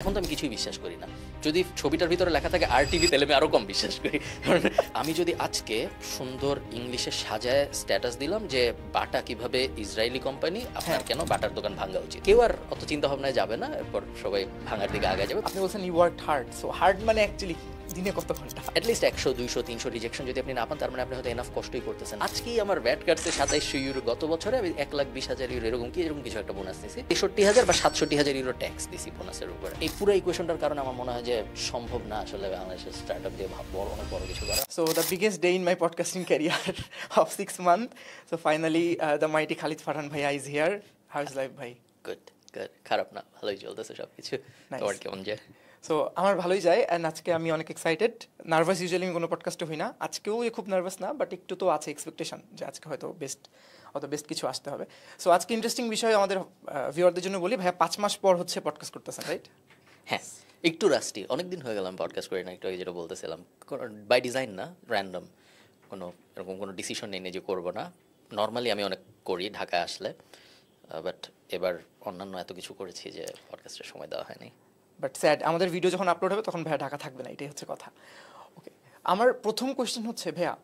এখন তো আমি কিছুই বিশ্বাস করি না। যদি ছবিটার ভিতরে লেখা থাকে RTV তাহলে আমি আরো কম বিশ্বাস করি। কারণ আমি যদি আজকে সুন্দর ইংলিশে সাজায় স্ট্যাটাস দিলাম যে বাটা কিভাবে ইসরায়েলি কোম্পানি, আপনার কেন বাটার দোকান ভাঙা উচিত, কেউ আর অত চিন্তা ভাবনায় যাবে না, এরপর সবাই ভাঙার দিকে আগে যাবে। আপনি বলছেন you work hard, so hard মানে অ্যাকচুয়ালি দিনে কত ঘন্টা? অ্যাটলিস্ট 100 200 300 রিজেকশন যদি আপনি না পান, তার মানে আপনি হয়তো এনাফ কষ্টই করতেছেন। আজকেই আমার ব্যাট কাটছে 2700 ইউরো, গত বছরে আমি 1,20,000 ইউরো এরকম কিছু একটা বোনাস দিয়েছি। 63,000 বা 67,000 ইউরো ট্যাক্স দিছি বোনাসের উপরে। এই পুরো ইকুয়েশনটার কারণে আমার মনে হয় যে সম্ভব না আসলে বাংলাদেশের স্টার্টআপ দিয়ে অনেক বড় কিছু করা। So the biggest day in my podcasting career of 6 months. So finally, the mighty Khalid Farhan Bhaiya is here. How is life, bhai? Good good, খারাপ না, ভালোই চলতেছে সবকিছু। Nice. তোমার কেমন যায়? সো আমার ভালোই যায়, অ্যান্ড আজকে আমি অনেক এক্সাইটেড। নার্ভাস ইউজুয়ালি আমি কোনো পডকাস্টে হই না, আজকেও খুব নার্ভাস না, বাট একটু তো আছে এক্সপেকটেশন যে আজকে হয়তো বেস্ট কিছু আসতে হবে। সো আজকে ইন্টারেস্টিং বিষয় আমাদের ভিউয়ারদের জন্য বলি, ভাইয়া 5 মাস পর হচ্ছে পডকাস্ট করতেছেন, রাইট? হ্যাঁ, একটু রাস্টি, অনেকদিন হয়ে গেলাম পডকাস্ট করি না। একটু আগে যেটা বলতেছিলাম, বাই ডিজাইন না, র্যান্ডম এরকম কোনো ডিসিশন নেই যে করবো না। নর্মালি আমি অনেক করি ঢাকায় আসলে, বাট এবার অন্যান্য এত কিছু করেছি যে পডকাস্টের সময় দেওয়া হয়নি। বাট স্যাড, আমাদের ভিডিও যখন আপলোড হবে তখন ভাইয়া ঢাকা থাকবে না, এটাই হচ্ছে কথা। ওকে, আমার প্রথম কোয়েশ্চেন হচ্ছে, ভাইয়া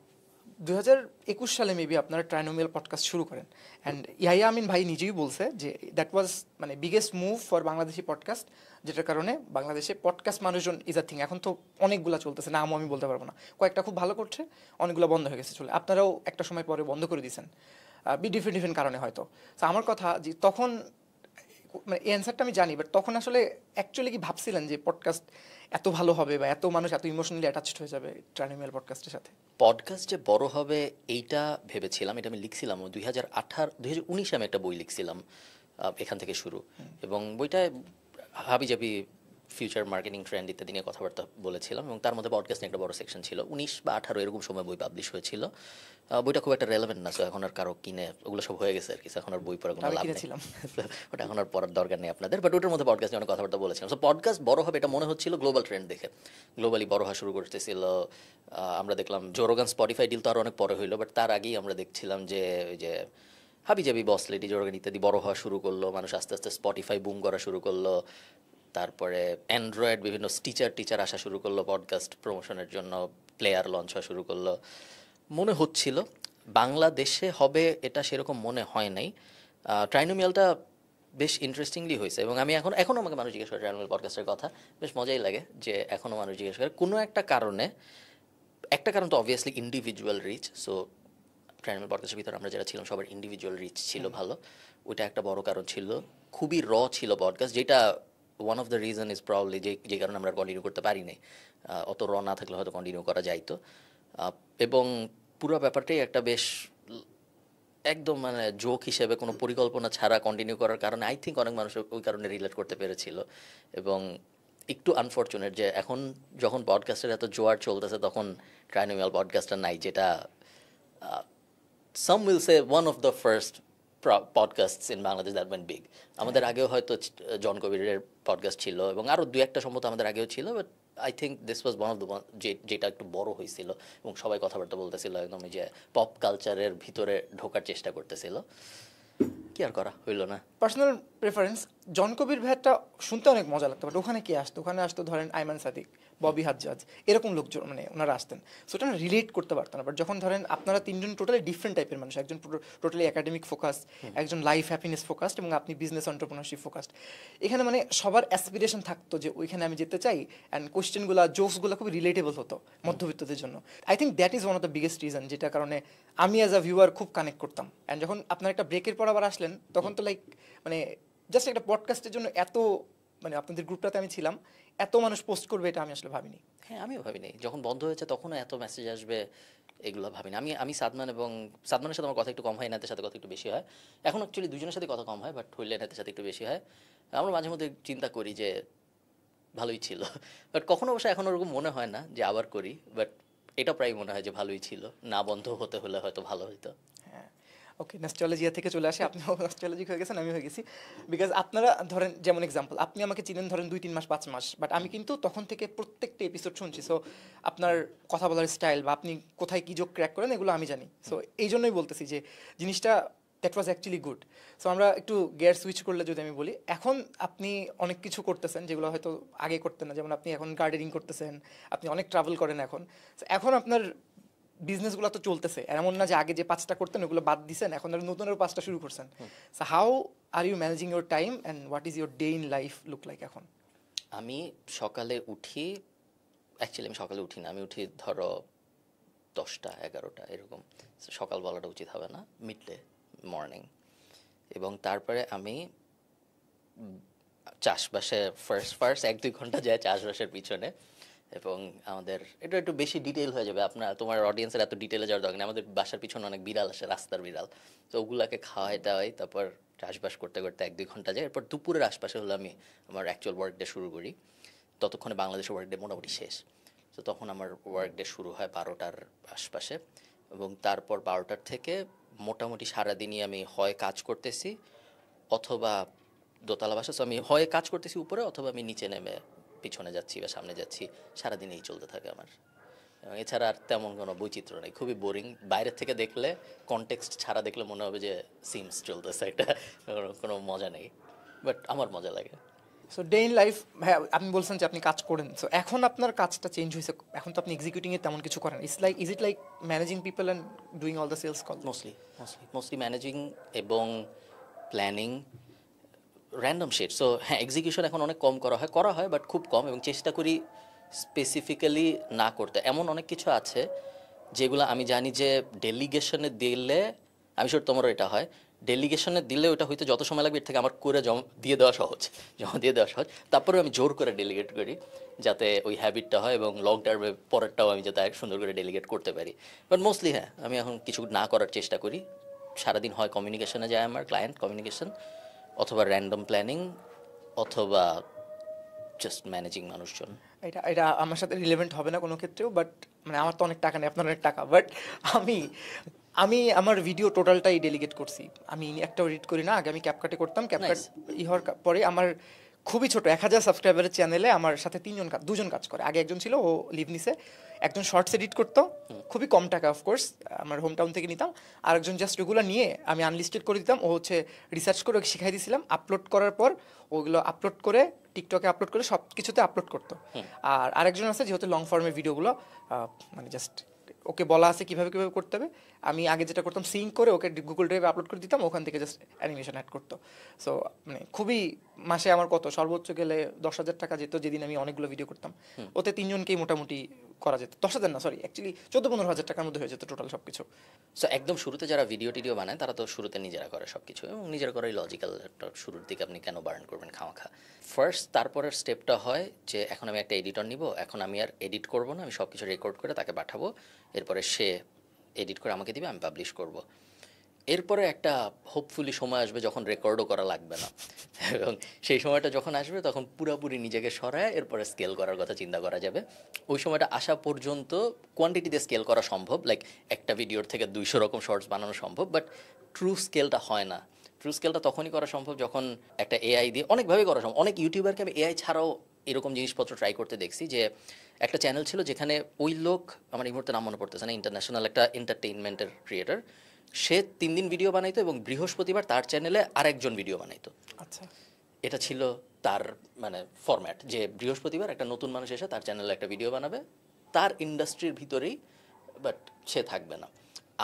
2021 সালে মেবি আপনারা ট্রাইনোমিয়াল পডকাস্ট শুরু করেন, অ্যান্ড ইয়াহিয়া আমিন ভাই নিজেই বলছে যে দ্যাট ওয়াজ মানে biggest move for Bangladeshi podcast, যেটার কারণে বাংলাদেশে পডকাস্ট মানুষজন ইজ আ থিং। এখন তো অনেকগুলো চলতেছে, নামও আমি বলতে পারবো না, কয়েকটা খুব ভালো করছে, অনেকগুলো বন্ধ হয়ে গেছে চলে, আপনারাও একটা সময় পরে বন্ধ করে দিয়েছেন ডিফারেন্ট কারণে হয়তো। তো আমার কথা যে তখন মানে এই অ্যান্সারটা আমি জানি, বাট তখন আসলে অ্যাকচুয়ালি কি ভাবছিলেন যে পডকাস্ট এত ভালো হবে বা এত মানুষ এত ইমোশনালি অ্যাটাচড হয়ে যাবে ট্রাইনোমিয়াল পডকাস্টের সাথে? পডকাস্ট যে বড় হবে এইটা ভেবেছিলাম, এটা আমি লিখছিলাম 2019 আমি একটা বই লিখছিলাম, এখান থেকে শুরু। এবং বইটায় হাবিজাবি ফিউচার মার্কেটিং ট্রেন্ড ইত্যাদি নিয়ে কথাবার্তা বলেছিলাম, এবং তার মধ্যে পডকাস্ট নিয়ে একটা বড় সেকশন ছিল। 19 বা 18 এরকম সময় বই পাবলিশ হয়েছিল। বইটা খুব একটা রেলেভেন্ট না, সো এখন আর কারো কিনে ওগুলো সব হয়ে গেছে আর কি, এখন আর বই পড়ার কোনো লাভ নেই। ওটা এখন আর পড়ার দরকার নেই আপনাদের, বাট ওটার মধ্যে পডকাস্ট নিয়ে অনেক কথাবার্তা বলেছিলাম। সো পডকাস্ট বড় হবে এটা মনে হচ্ছিল গ্লোবাল ট্রেন্ড দেখে, গ্লোবালি বড় হওয়া শুরু করতেছিল। আমরা দেখলাম জোরোগান স্পটিফাই ডিল তো আরও অনেক পরে হইলো, বাট তার আগেই আমরা দেখছিলাম যে ওই যে হাবিজাবি, বস লেডি, জোরোগান ইত্যাদি বড় হওয়া শুরু করলো। মানুষ আস্তে আস্তে স্পটিফাই বুম করা শুরু করলো। তারপরে অ্যান্ড্রয়েড বিভিন্ন টিচার আসা শুরু করলো পডকাস্ট প্রমোশনের জন্য, প্লেয়ার লঞ্চ হওয়া শুরু করলো। মনে হচ্ছিল বাংলাদেশে হবে এটা, সেরকম মনে হয় নাই। ট্রাইনোমিয়ালটা বেশ ইন্টারেস্টিংলি হয়েছে, এবং আমি এখনও আমাকে মানুষ জিজ্ঞেস করে ট্রাইনোমিয়াল পডকাস্টের কথা, বেশ মজাই লাগে যে এখনও মানুষ জিজ্ঞেস করে কোনো একটা কারণে। একটা কারণ তো obviously individual reach. So Trinomial পডকাস্টের ভিতরে আমরা যারা ছিলাম সবার ইন্ডিভিজুয়াল রিচ ছিল ভালো, ওইটা একটা বড় কারণ ছিল। খুবই ছিল পডকাস্ট, যেটা one of the reason is probably যে কারণে আমরা কন্টিনিউ করতে পারি নাই। অত না থাকলে হয়তো কন্টিনিউ করা যাইতো। এবং পুরো ব্যাপারটাই একটা বেশ একদম মানে জোক হিসেবে, কোনো পরিকল্পনা ছাড়া কন্টিনিউ করার কারণে আই থিঙ্ক অনেক মানুষ ওই কারণে রিলেট করতে পেরেছিল। এবং একটু আনফর্চুনেট যে এখন যখন পডকাস্টের এত জোয়ার চলতেছে তখন ট্রাইনোমিয়াল পডকাস্টটা নাই, যেটা some will say one of the first podcasts in Bangladesh that went big. আমাদের আগেও হয়তো জন কবিরের পডকাস্ট ছিল, এবং আরও দু একটা সম্ভবত আমাদের আগেও ছিল, but I think this was one of the যেটা একটু বড় হয়েছিল এবং সবাই কথাবার্তা বলতেছিল, একদম যে পপ কালচারের ভিতরে ঢোকার চেষ্টা করতেছিল। কি আর করা, হইলো না। পার্সোনাল প্রেফারেন্স, জন কবির ভাইয়াটা শুনতে অনেক মজা লাগতো, বাট ওখানে কে আসতো? ওখানে আসতো ধরেন আইমান সাদিক, ববি হাজ্জাজ, এরকম লোকজন, মানে ওনারা আসতেন, সো ওটা রিলেট করতে পারতো না। বাট যখন ধরেন আপনারা তিনজন টোটালি ডিফারেন্ট টাইপের মানুষ, একজন টোটালি একাডেমিক ফোকাস, একজন লাইফ হ্যাপিনেস ফোকাসড, এবং আপনি বিজনেস এন্টারপ্রেনারশিপ ফোকাসড, এখানে মানে সবার অ্যাসপিরেশন থাকতো যে ওইখানে আমি যেতে চাই, অ্যান্ড কোয়েশ্চেনগুলো, জোকসগুলো খুব রিলেটেবল হতো মধ্যবিত্তদের জন্য। I think that is one of the biggest reason, যেটার কারণে আমি অ্যাজ আ ভিউয়ার খুব কানেক্ট করতাম। অ্যান্ড যখন আপনার একটা ব্রেকের পর আবার আসলেন, তখন তো লাইক মানে জাস্ট একটা পডকাস্টের জন্য এত, মানে আপনাদের গ্রুপটাতে আমি ছিলাম, এত মানুষ পোস্ট করবে এটা আমি আসলে ভাবিনি। হ্যাঁ, আমিও ভাবিনি যখন বন্ধ হয়েছে তখনও এত মেসেজ আসবে, এগুলো ভাবিনি। আমি সাদমানের সাথে আমার কথা একটু কম হয়, এনাদের সাথে কথা একটু বেশি হয়। এখন অ্যাকচুয়ালি দুজনের সাথে কথা কম হয়, বাট হইলে এনাদের সাথে একটু বেশি হয়। আমরা মাঝে মধ্যে চিন্তা করি যে ভালোই ছিল, বাট কখনো অবশ্য এখন ওরকম মনে হয় না যে আবার করি, বাট এটা প্রায় মনে হয় যে ভালোই ছিল, না বন্ধ হতে হলে হয়তো ভালো হতো। হ্যাঁ, ওকে, নস্টালজিয়া থেকে চলে আসে, আপনিও নস্টালজিক হয়ে গেছেন, আমি হয়ে গেছি। বিকজ আপনারা ধরেন, যেমন এক্সাম্পল, আপনি আমাকে চিনেন ধরেন 2-3 মাস 5 মাস, বাট আমি কিন্তু তখন থেকে প্রত্যেকটা এপিসোড শুনছি। সো আপনার কথা বলার স্টাইল বা আপনি কোথায় কী জোক ক্র্যাক করেন এগুলো আমি জানি। সো এই জন্যই বলতেছি যে জিনিসটা that was actually good. So আমরা একটু গিয়ার সুইচ করলে যদি আমি বলি, এখন আপনি অনেক কিছু করতেছেন যেগুলো হয়তো আগে করতেন না, যেমন আপনি এখন গার্ডেনিং করতেছেন, আপনি অনেক ট্রাভেল করেন এখন। So এখন আপনার বিজনেসগুলো তো চলতেছে, এমন না যে আগে যে 5টা করতেন ওগুলো বাদ দিছেন, এখন আর নতুন আরও 5টা শুরু করছেন। So how are you managing your time and what is your day in life look like এখন? আমি সকালে উঠি, অ্যাকচুয়ালি আমি সকালে উঠি না, আমি উঠি ধরো 10টা 11টা এরকম। সকাল বলাটা উচিত হবে না, মিডডে মর্নিং। এবং তারপরে আমি চাষবাসে ফার্স্ট 1-2 ঘন্টা যায় চাষবাসের পিছনে। এবং আমাদের এটা একটু বেশি ডিটেল হয়ে যাবে, তোমার অডিয়েন্সের এত ডিটেলে যাওয়ার দরকার নেই। আমাদের বাসার পিছনে অনেক বিড়াল আসে, রাস্তার বিড়াল, তো ওগুলাকে খাওয়াই দাওয়াই তারপর চাষবাস করতে করতে 1-2 ঘন্টা যায়। এরপর দুপুরের আশপাশে হলো আমি আমার অ্যাকচুয়াল ওয়ার্ক ডে শুরু করি। ততক্ষণে বাংলাদেশের ওয়ার্ক ডে মোটামুটি শেষ। তো তখন আমার ওয়ার্ক ডে শুরু হয় 12টার আশপাশে। এবং তারপর 12টার থেকে মোটামুটি সারাদিনই আমি হয় কাজ করতেছি অথবা দোতলা বাসা, তো আমি হয় কাজ করতেছি উপরে অথবা আমি নিচে নেমে পিছনে যাচ্ছি বা সামনে যাচ্ছি। সারাদিন এই চলতে থাকে আমার। এবং এছাড়া আর তেমন কোনো বৈচিত্র্য নেই, খুবই বোরিং। বাইরের থেকে দেখলে, কনটেক্সট ছাড়া দেখলে মনে হবে যে সিমস চলতেছে, এটা কোনো মজা নেই, বাট আমার মজা লাগে। সো ডে ইন লাইফ, হ্যাঁ আপনি বলছেন যে আপনি কাজ করেন, সো এখন আপনার কাজটা চেঞ্জ হয়েছে, এখন তো আপনি এক্সিকিউটিংয়ে তেমন কিছু করেন। Is it like managing people and doing all the sales call? Mostly managing এবং প্ল্যানিং, র্যান্ডম শিট। সো হ্যাঁ, এক্সিকিউশন এখন অনেক কম করা হয় বাট খুব কম, এবং চেষ্টা করি স্পেসিফিক্যালি না করতে। এমন অনেক কিছু আছে যেগুলো আমি জানি যে ডেলিগেশনে দিলে, আমি শিওর তোমারও এটা হয়, ডেলিগেশনে দিলে ওটা হয়তো যত সময় লাগবে এর থেকে আমার করে জমা দিয়ে দেওয়া সহজ। তারপরে আমি জোর করে ডেলিগেট করি যাতে ওই হ্যাবিটটা হয়, এবং লং টার্মে পরেরটাও আমি যাতে সুন্দর করে ডেলিগেট করতে পারি। বাট মোস্টলি হ্যাঁ, আমি এখন কিছু না করার চেষ্টা করি। সারাদিন হয় কমিউনিকেশনে যায় আমার, ক্লায়েন্ট কমিউনিকেশন, অথবা র্যান্ডম প্ল্যানিং, অথবা জাস্ট ম্যানেজিং মানুষজন। এটা এটা আমার সাথে রিলেভেন্ট হবে না কোনো ক্ষেত্রেও, বাট মানে আমার তো অনেক টাকা নেই, আপনার অনেক টাকা, বাট আমি আমি আমার ভিডিও টোটালটাই ডেলিগেট করছি। আমি একটাও এডিট করি না। আগে আমি ক্যাপকাটে করতাম, ক্যাপকাট হওয়ার পরে আমার খুবই ছোট 1000 সাবস্ক্রাইবারের চ্যানেলে আমার সাথে দুজন কাজ করে। আগে একজন ছিল, ও লিভ নিছে। একজন শর্টস এডিট করতো, খুবই কম টাকা অফকোর্স, আমার হোম টাউন থেকে নিতাম। আর একজন জাস্ট ওগুলো নিয়ে আমি আনলিস্টেড করে দিতাম, ও হচ্ছে রিসার্চ করে ওকে শিখাই দিয়েছিলাম। আপলোড করার পর ওগুলো আপলোড করে টিকটকে আপলোড করে সব কিছুতে আপলোড করতো। আর আরেকজন আছে যেহেতু লং ফর্মের ভিডিওগুলো মানে জাস্ট ওকে বলা আছে কীভাবে কীভাবে করতে হবে। আমি আগে যেটা করতাম, সিঙ্ক করে ওকে গুগল ড্রাইভে আপলোড করে দিতাম, ওখান থেকে জাস্ট অ্যানিমেশন অ্যাড করতো। সো মানে খুবই, মাসে আমার কত সর্বোচ্চ গেলে 10,000 টাকা যেত, যেদিন আমি অনেকগুলো ভিডিও করতাম। ওতে 3জনকেই মোটামুটি করা যেত। 10,000 না, সরি, অ্যাকচুয়ালি 14-15 হাজার টাকার মধ্যে হয়ে যেত টোটাল সব কিছু। সো একদম শুরুতে যারা ভিডিও টিডিও বানায় তারা তো শুরুতে নিজেরা করে সব কিছু, এবং নিজেরা করাই লজিক্যাল। একটা শুরুর দিকে আপনি কেন বার্ন করবেন খামাখা? ফার্স্ট তারপরের স্টেপটা হয় যে এখন আমি একটা এডিটর নিব, এখন আমি আর এডিট করব না, আমি সব কিছু রেকর্ড করে তাকে পাঠাবো, এরপরে সে এডিট করে আমাকে দিবে, আমি পাবলিশ করব। এরপরে একটা হোপফুলি সময় আসবে যখন রেকর্ডও করা লাগবে না, এবং সেই সময়টা যখন আসবে তখন পুরোপুরি নিজেকে সরায় এরপরে স্কেল করার কথা চিন্তা করা যাবে। ওই সময়টা আসা পর্যন্ত কোয়ান্টিটিতে স্কেল করা সম্ভব, লাইক একটা ভিডিওর থেকে 200 রকম শর্টস বানানো সম্ভব, বাট ট্রু স্কেলটা হয় না। ট্রু স্কেলটা তখনই করা সম্ভব যখন একটা এআই দিয়ে, অনেকভাবে করা সম্ভব। অনেক ইউটিউবারকে আমি এআই ছাড়াও এরকম জিনিসপত্র ট্রাই করতে দেখছি। যে একটা চ্যানেল ছিল যেখানে ওই লোক, আমার এই মুহূর্তে নাম মনে পড়তেছে না, ইন্টারন্যাশনাল একটা এন্টারটেইনমেন্টের ক্রিয়েটর, সে 3 দিন ভিডিও বানাইতো এবং বৃহস্পতিবার তার চ্যানেলে আরেকজন ভিডিও বানাইতো। আচ্ছা, এটা ছিল তার মানে ফরম্যাট, যে বৃহস্পতিবার একটা নতুন মানুষ এসে তার চ্যানেলে একটা ভিডিও বানাবে তার ইন্ডাস্ট্রির ভিতরেই, বাট সে থাকবে না।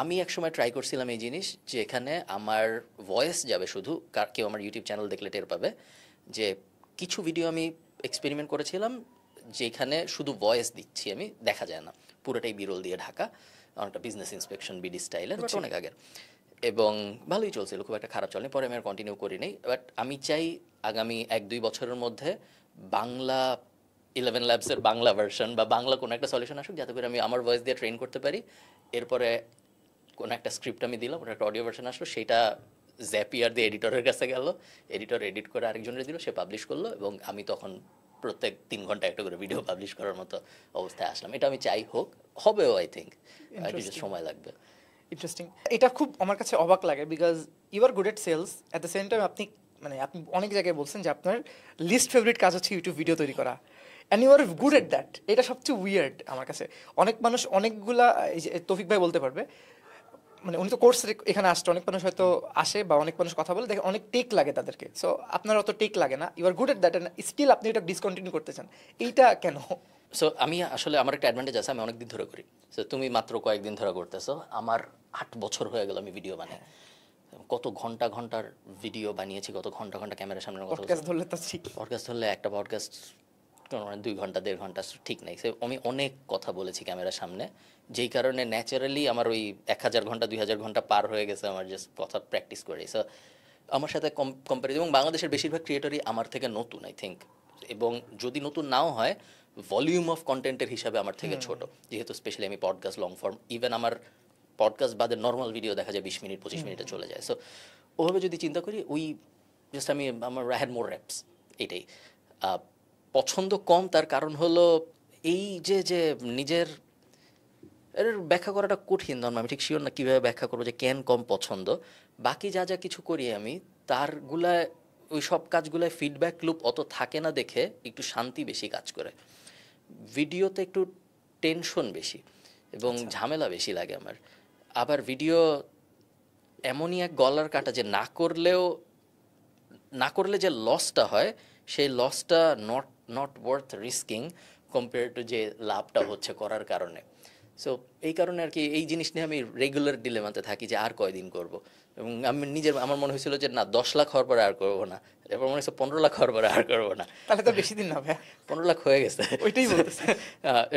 আমি একসময় ট্রাই করছিলাম এই জিনিস, যে এখানে আমার ভয়েস যাবে শুধু, কেউ আমার ইউটিউব চ্যানেল দেখলে টের পাবে যে কিছু ভিডিও আমি এক্সপেরিমেন্ট করেছিলাম যেখানে শুধু ভয়েস দিচ্ছি আমি, দেখা যায় না, পুরোটাই বিরল দিয়ে ঢাকা, অনেকটা বিজনেস ইন্সপেকশন বিডি স্টাইলের, বাট অনেক আগের, এবং ভালোই চলছিল, খুব একটা খারাপ চলেনি। পরে আমি আর কন্টিনিউ করি নাই। বাট আমি চাই আগামী 1-2 বছরের মধ্যে বাংলা 11 ল্যাবসের বাংলা ভার্সন বা বাংলা কোনো একটা সলিউশন আসুক, যাতে করে আমি আমার ভয়েস দিয়ে ট্রেন করতে পারি। এরপরে কোনো একটা স্ক্রিপ্ট আমি দিলাম, ওটা একটা অডিও ভার্সন আসলো, সেটা জ্যাপিয়ার দিয়ে এডিটরের কাছে গেল, এডিটর এডিট করে আরেকজনের দিল, সে পাবলিশ করলো, এবং আমি তখন প্রত্যেক 3 ঘন্টা একটা করে ভিডিও পাবলিশ করার মতো অবস্থায় আসলাম। এটা আমি চাই হোক, হবেও, আই থিঙ্ক সময় লাগবে। ইন্টারেস্টিং। এটা খুব আমার কাছে অবাক লাগে, because you are good at sales, at the same time আপনি আপনি অনেক জায়গায় বলছেন যে আপনার লিস্ট ফেভারিট কাজ হচ্ছে ইউটিউব ভিডিও তৈরি করা, and you are good at that. এটা সবচেয়ে উইয়ার্ড আমার কাছে। অনেক মানুষ অনেকগুলা, তৌফিক ভাই বলতে পারবে, মানে উনি তো কোর্স এখানে আসছে, অনেক মানুষ হয়তো আসে বা অনেক মানুষ কথা বলে দেখে অনেক টেক লাগে তাদেরকে, সো আপনার অত টেক লাগে না, you are good at that, and still আপনি এটা ডিসকন্টিনিউ করতে চান, এইটা কেন? সো আমি আসলে আমার একটা অ্যাডভান্টেজ আছে, আমি অনেক দিন ধরে করি। সো তুমি মাত্র কয়েকদিন ধরে করতেছো, আমার 8 বছর হয়ে গেল আমি ভিডিও বানাই। কত ঘন্টা ঘন্টার ভিডিও বানিয়েছি, কত ঘন্টা ঘন্টা ক্যামেরার সামনে কথা পডকাস্ট ধরলে তো ঠিক। পডকাস্ট ধরলে একটা পডকাস্ট 2 ঘন্টা 1.5 ঘন্টা ঠিক নাই। সে আমি অনেক কথা বলেছি ক্যামেরার সামনে, যেই কারণে ন্যাচারালি আমার ওই 1000 ঘন্টা 2000 ঘন্টা পার হয়ে গেছে আমার জাস্ট কথা প্র্যাকটিস করে। সো আমার সাথে কম্পারিজন, এবং বাংলাদেশের বেশিরভাগ ক্রিয়েটরই আমার থেকে নতুন আই থিঙ্ক, এবং যদি নতুন নাও হয় ভলিউম অফ কন্টেন্টের হিসাবে আমার থেকে ছোট, যেহেতু স্পেশালি আমি পডকাস্ট লং ফর্ম, ইভেন আমার পডকাস্ট বাদে নর্মাল ভিডিও দেখা যায় 20 মিনিট 25 মিনিটে চলে যায়। সো ওভাবে যদি চিন্তা করি ওই জাস্ট আমার হ্যাড মোর র্যাপস, এটাই। পছন্দ কম তার কারণ হলো এই যে যে নিজের এর ব্যাখ্যা করাটা কঠিন, ধরুন আমি ঠিক শিওর না কীভাবে ব্যাখ্যা করবো যে কেন কম পছন্দ। বাকি যা যা কিছু করি আমি তারগুলায় ওই সব কাজগুলায় ফিডব্যাক লুপ অত থাকে না দেখে একটু শান্তি বেশি কাজ করে। ভিডিওতে একটু টেনশন বেশি এবং ঝামেলা বেশি লাগে আমার। আবার ভিডিও এমনই এক গলার কাটা যে না করলে যে লসটা হয় সেই লসটা not worth risking compare to যে লাভটা হচ্ছে করার কারণে। সো এই কারণে আর কি এই জিনিস নিয়ে আমি রেগুলার ডিলেমাতে থাকি যে আর কয়দিন করব। এবং আমি আমার মনে হয়েছিল যে না 10 লাখ হওয়ার পরে আর করবো না, এরপর মনে হচ্ছে 15 লাখ হওয়ার পরে আর করবো না। তাহলে তো বেশি দিন না ভাই, 15 লাখ হয়ে গেছে, ওইটাই বলতেছে।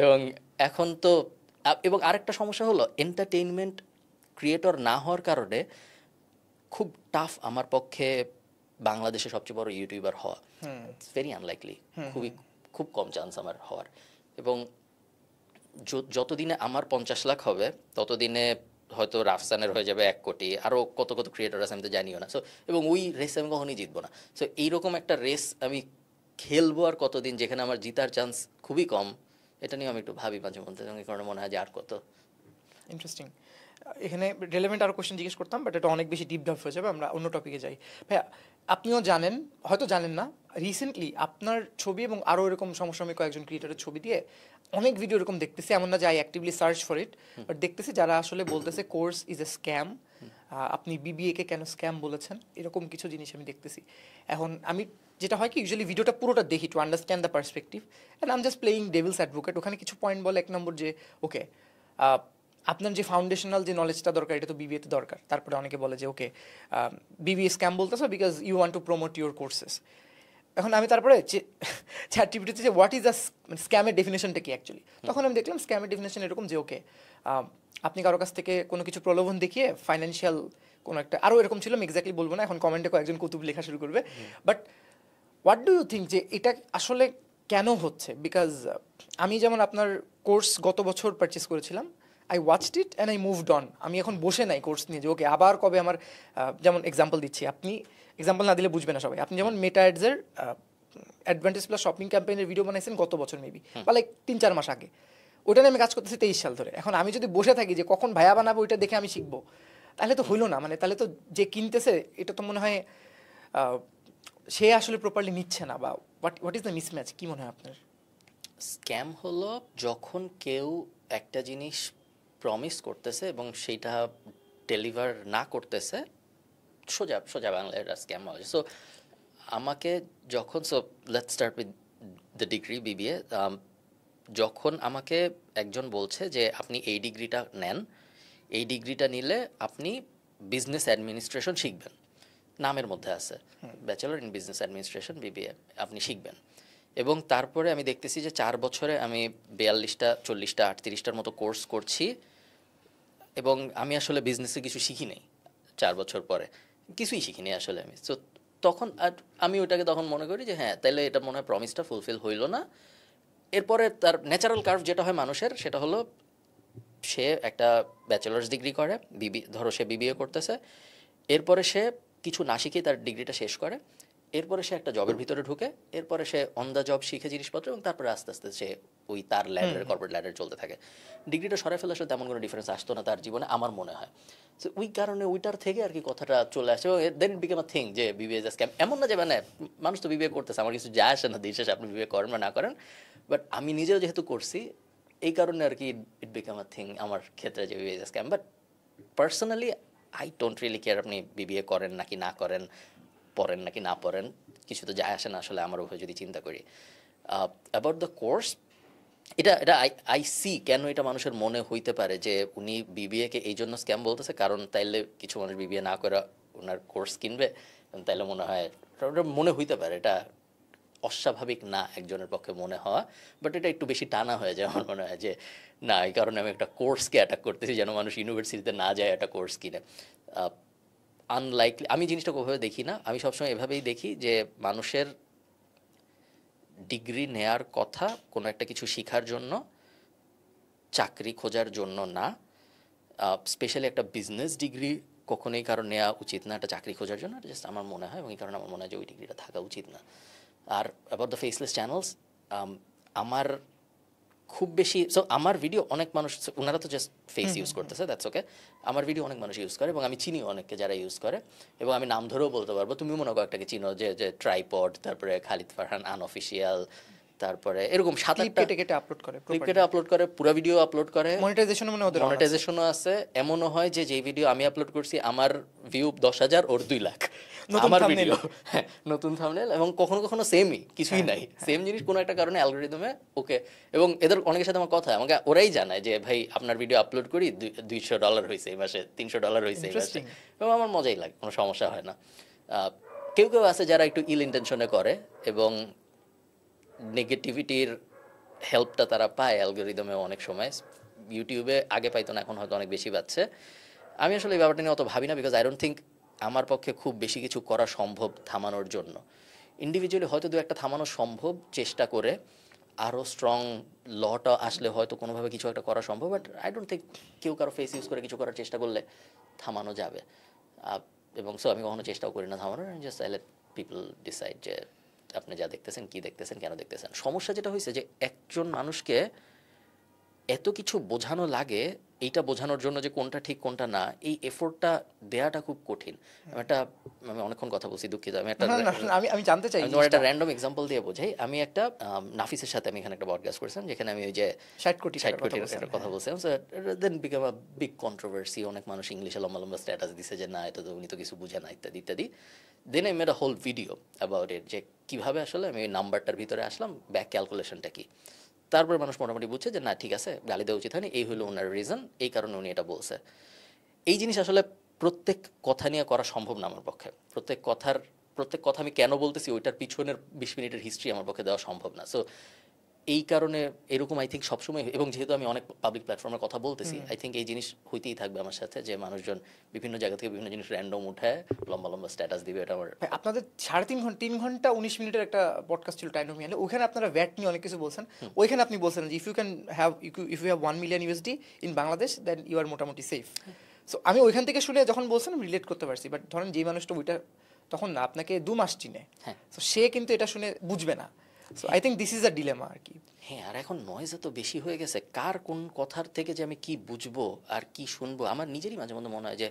এবং এখন তো এবং আরেকটা সমস্যা হলো এন্টারটেইনমেন্ট ক্রিয়েটর না হওয়ার কারণে খুব টাফ আমার পক্ষে বাংলাদেশে সবচেয়ে বড় ইউটিউবার হওয়া। ইটস ভেরি আনলাইকলি, খুব কম চান্স আমার হওয়ার। এবং যতদিনে আমার 50 লাখ হবে ততদিনে হয়তো রাফসানের হয়ে যাবে 1 কোটি, আরও কত কত ক্রিয়েটর আছে আমি তো জানিও না। সো এবং ওই রেস আমি কখনোই জিতবো না। সো এইরকম একটা রেস আমি খেলবো আর কতদিন, যেখানে আমার জিতার চান্স খুবই কম। এটা নিয়ে আমি একটু ভাবি মাঝে মধ্যে, এই কারণে মনে হয় যে আর কত। ইন্টারেস্টিং। এখানে রেলেভেন্ট আরও কোয়েশ্চেন জিজ্ঞেস করতাম, বাট এটা অনেক বেশি ডিপ ডাইভ হয়ে যাবে, আমরা অন্য টপিকে যাই। ভাইয়া আপনিও জানেন, হয়তো জানেন না, রিসেন্টলি আপনার ছবি এবং আরও এরকম সমসাময়িক কয়েকজন ক্রিয়েটরের ছবি দিয়ে অনেক ভিডিও এরকম দেখতেছি, এমন না যে I actively search for it, but দেখতেছি যারা আসলে বলতেছে কোর্স ইজ এ স্ক্যাম, আপনি বিবিএকে কেন স্ক্যাম বলেছেন, এরকম কিছু জিনিস আমি দেখতেছি। এখন আমি যেটা হয় কি, ইউজুয়ালি ভিডিওটা পুরোটা দেখি to understand the perspective, and um just playing devil's advocate. ওখানে কিছু পয়েন্ট বলে, 1 নম্বর যে ওকে আপনার যে ফাউন্ডেশনাল যে নলেজটা দরকার এটা তো বিবিএতে দরকার। তারপরে অনেকে বলে যে ওকে বিবিএ স্ক্যাম বলতেছো because you want to promote your courses. এখন আমি তারপরে চ্যাটজিপিটিতে যে হোয়াট ইজ দ্য স্ক্যামের ডেফিনেশনটা কি অ্যাকচুয়ালি, তখন আমি দেখলাম স্ক্যামের ডেফিনেশন এরকম যে ওকে আপনি কারো কাছ থেকে কোনো কিছু প্রলোভন দেখিয়ে ফাইন্যান্সিয়াল কোনো একটা, আরও এরকম ছিল, আমি এক্স্যাক্টলি বলবো না, এখন কমেন্টে কয়েকজন কৌতুক লেখা শুরু করবে, but what do you think যে এটা আসলে কেন হচ্ছে? বিকজ আমি যেমন আপনার কোর্স গত বছর পারচেস করেছিলাম, I watched it and I moved on. আমি এখন বসে নাই কোর্স নিয়ে যে ওকে আবার কবে আমার, যেমন এক্সাম্পল দিচ্ছি, আপনি এক্সাম্পল না দিলে বুঝবে না সবাই, আপনি যেমন মেটা অ্যাডসের অ্যাডভান্টেজ প্লাস শপিং ক্যাম্পেইনের ভিডিও বানাইছেন গত বছর মেবি, বা লাইক 3-4 মাস আগে, ওটা নিয়ে আমি কাজ করতেছি 23 সাল ধরে। এখন আমি যদি বসে থাকি যে কখন ভাইয়া বানাবো ওইটা দেখে আমি শিখবো, তাহলে তো হইলো না। মানে তাহলে তো যে কিনতেছে এটা তো মনে হয় সে আসলে প্রপারলি নিচ্ছে না, বা হোয়াট ইজ দ্য মিসম্যাচ, কি মনে হয় আপনার? স্ক্যাম হলো যখন কেউ একটা জিনিস প্রমিস করতেছে এবং সেইটা ডেলিভার না করতেছে, সোজা সোজা বাংলায় এটা স্ক্যাম হয়। সো আমাকে যখন, so let's start with the degree BBA. যখন আমাকে একজন বলছে যে আপনি এই ডিগ্রিটা নেন, এই ডিগ্রিটা নিলে আপনি বিজনেস অ্যাডমিনিস্ট্রেশন শিখবেন, নামের মধ্যে আছে bachelor in business administration BBA, আপনি শিখবেন। এবং তারপরে আমি দেখতেছি যে 4 বছরে আমি 42টা 40টা 38টার মতো কোর্স করছি, এবং আমি আসলে বিজনেসে কিছু শিখি নাই 4 বছর পরে, কিছুই শিখিনি আসলে আমি। সো তখন আমি ওইটাকে তখন মনে করি যে হ্যাঁ, তাইলে এটা মনে হয় প্রমিসটা ফুলফিল হইল না। এরপরে তার ন্যাচারাল কার্ভ যেটা হয় মানুষের, সেটা হলো সে একটা ব্যাচেলার্স ডিগ্রি করে, ধরো সে বিবিএ করতেছে, এরপরে সে কিছু না শিখেই তার ডিগ্রিটা শেষ করে, এরপরে সে একটা জবের ভিতরে ঢুকে, এরপরে সে অন দ্য জব শিখে জিনিসপত্র, এবং তারপরে আস্তে আস্তে সে ওই তার ল্যাডারে, কর্পোরেট ল্যাডারে চলতে থাকে। ডিগ্রিটা সরাই ফেলে আসলে তেমন কোনো ডিফারেন্স আসতো না তার জীবনে, আমার মনে হয়। সো ওই কারণে ওইটার থেকে আর কি কথাটা চলে আসে, এবং দেন ইট বিকেম আ থিং যে বিবিএ ইজ আ স্ক্যাম। এমন না যে মানে মানুষ তো বিবিএ করতেছে, আমার কিছু যায় আসে না, দিন শেষে আপনি বিবিএ করেন বা না করেন, বাট আমি নিজেও যেহেতু করছি এই কারণে আর কি ইট বিকাম আ থিং আমার ক্ষেত্রে যে BBA is a scam. But personally I don't really care আপনি বিবিএ করেন নাকি না করেন, পড়েন নাকি না পড়েন, কিছু তো যায় আসে না আসলে আমার উপরে যদি চিন্তা করি। অ্যাবাউট দ্য কোর্স, এটা এটা আই আই সি কেন এটা মানুষের মনে হইতে পারে যে উনি বিবিএকে এই জন্য স্ক্যাম বলতেছে, কারণ তাইলে কিছু মানুষ বিবিএ না করে ওনার কোর্স কিনবে, তাইলে মনে হয় ওটা মনে হইতে পারে। এটা অস্বাভাবিক না একজনের পক্ষে মনে হওয়া, বাট এটা একটু বেশি টানা হয়ে যায় আমার মনে হয় যে না এই কারণে আমি একটা কোর্সকে অ্যাটাক করতেছি যেন মানুষ ইউনিভার্সিটিতে না যায় একটা কোর্স কিনে। আনলাইকলি আমি জিনিসটা কোনোভাবে দেখি না, আমি সবসময় এভাবেই দেখি যে মানুষের ডিগ্রি নেয়ার কথা কোনো একটা কিছু শেখার জন্য, চাকরি খোঁজার জন্য না। স্পেশালি একটা বিজনেস ডিগ্রি কখনোই কারণ নেওয়া উচিত না একটা চাকরি খোঁজার জন্য, এটা জাস্ট আমার মনে হয়, এবং এই কারণে আমার মনে হয় যে ওই ডিগ্রিটা থাকা উচিত না। আর অ্যাবাউট দ্য ফেসলেস চ্যানেলস, আমার খুব বেশি আমার ভিডিও অনেক মানুষ, ওনারা তো জাস্ট ফেস ইউজ করতেছে, দ্যাটস ওকে। আমার ভিডিও অনেক মানুষ ইউজ করে এবং আমি চিনি অনেককে যারা ইউজ করে, এবং আমি নাম ধরেও বলতে পারবো, তুমি মনে করো একটাকে চিনো যে যে ট্রাইপড, তারপরে খালিদ ফারহান আনঅফিসিয়াল, তারপরে এরকম ক্লিপ কেটে কেটে আপলোড করে, ক্লিপকেটে আপলোড করে, পুরো ভিডিও আপলোড করে, মনিটাইজেশন মানে ওদের মনিটাইজেশনও আছে। এমনও হয় যে যেই ভিডিও আমি আপলোড করছি আমার ভিউ 10,000, ওর 2 লাখ আমার ভিডিও, হ্যাঁ নতুন থাম্বনেল, এবং কখনো কখনো সেমই কিছুই নাই, সেম জিনিস কোনো একটা কারণে অ্যালগরিদমে ওকে। এবং এদের অনেকের সাথে আমার কথা হয়, আমাকে ওরাই জানায় যে ভাই আপনার ভিডিও আপলোড করি $200 হয়েছে এই মাসে, $300 হয়েছে এই মাসে, এবং আমার মজাই লাগে, কোনো সমস্যা হয় না। কেউ কেউ আছে যারা একটু ইল ইন্টেনশনে করে এবং নেগেটিভিটির হেল্পটা তারা পায় অ্যালগরিদমে অনেক সময়। ইউটিউবে আগে পাইতো না, এখন হয়তো অনেক বেশি পাচ্ছে। আমি আসলে এই ব্যাপারটা নিয়ে অত ভাবি না, বিকজ আই ডোন্ট থিঙ্ক আমার পক্ষে খুব বেশি কিছু করা সম্ভব থামানোর জন্য। ইন্ডিভিজুয়ালি হয়তো দু একটা থামানো সম্ভব, চেষ্টা করে আরও স্ট্রং লটা আসলে হয়তো কোনোভাবে কিছু একটা করা সম্ভব, বাট আই ডোন্ট থিঙ্ক কেউ কারো ফেস ইউজ করে কিছু করার চেষ্টা করলে থামানো যাবে। এবং সো আমি কখনো চেষ্টাও করি না থামানোর, just I let people decide যে আপনি যা দেখতেছেন, কি দেখতেছেন, কেন দেখতেছেন। সমস্যা যেটা হয়েছে যে একজন মানুষকে এত কিছু বোঝানো লাগে, এইটা বোঝানোর জন্য যে কোনটা ঠিক কোনটা না, এই এফোর্টটা দেওয়াটা খুব কঠিন। আমি অনেকক্ষণ কথা বলছি, দুঃখিত। আমি জানতে চাই, তোমার একটা র্যান্ডম এক্সাম্পল দিয়ে বোঝাই। আমি একটা নাফিসের সাথে আমি এখানে একটা পডকাস্ট করছিলাম, যেখানে আমি ওই যে 60 কোটির একটা কথা বলছিলাম, দেন বিকাম আ বিগ কন্ট্রোভার্সি। অনেক মানুষ ইংলিশে লম্বা লম্বা স্ট্যাটাস দিছে যে না এটা তো উনি তো কিছু বুঝে না, ইত্যাদি ইত্যাদি। Then I made a whole video about it, যে কীভাবে আসলে আমি ওই নাম্বারটার ভিতরে আসলাম, ব্যাক ক্যালকুলেশনটা কি। তারপর মানুষ মোটামুটি বুঝছে যে না ঠিক আছে, গালি দেওয়া উচিত হয়নি, এই হলো ওনার রিজন, এই কারণে উনি এটা বলছে। এই জিনিস আসলে প্রত্যেক কথা নিয়ে করা সম্ভব না আমার পক্ষে। প্রত্যেক কথা আমি কেন বলতেছি ওইটার পিছনের 20 মিনিটের হিস্ট্রি আমার পক্ষে দেওয়া সম্ভব না। সো এই কারণে এরকম আই থিঙ্ক সবসময়, এবং যেহেতু আমি অনেক পাবলিক প্ল্যাটফর্মের কথা বলতেছি, আই থিঙ্ক এই জিনিস হইতেই থাকবে আমার সাথে, যে মানুষজন বিভিন্ন জায়গা থেকে বিভিন্ন জিনিস র্যান্ডম উঠায় লম্বা লম্বা স্ট্যাটাস দিবে। এটা আমার আপনাদের 3.5 ঘন্টা 19 মিনিটের একটা পডকাস্ট ছিল টাইনোমিয়ালে, ওখানে আপনারা ভ্যাট নিয়ে অনেক কিছু বলছেন। ওইখানে আপনি বলছেন যে if you have 1 million USD in Bangladesh then you are মোটামুটি সেফ। সো আমি ওইখান থেকে শুনে যখন বলছেন আমি রিলেট করতে পারছি, বাট ধরেন যেই মানুষটা ওইটা তখন না আপনাকে 2 মাস চিনে, সো সে কিন্তু এটা শুনে বুঝবে না। So I think this is a dilemma আর কি। হ্যাঁ, আর এখন নয়েজ এত বেশি হয়ে গেছে, কার কোন কথার থেকে যে আমি কি বুঝবো আর কি শুনবো, আমার নিজেরই মাঝে মধ্যে মনে হয় যে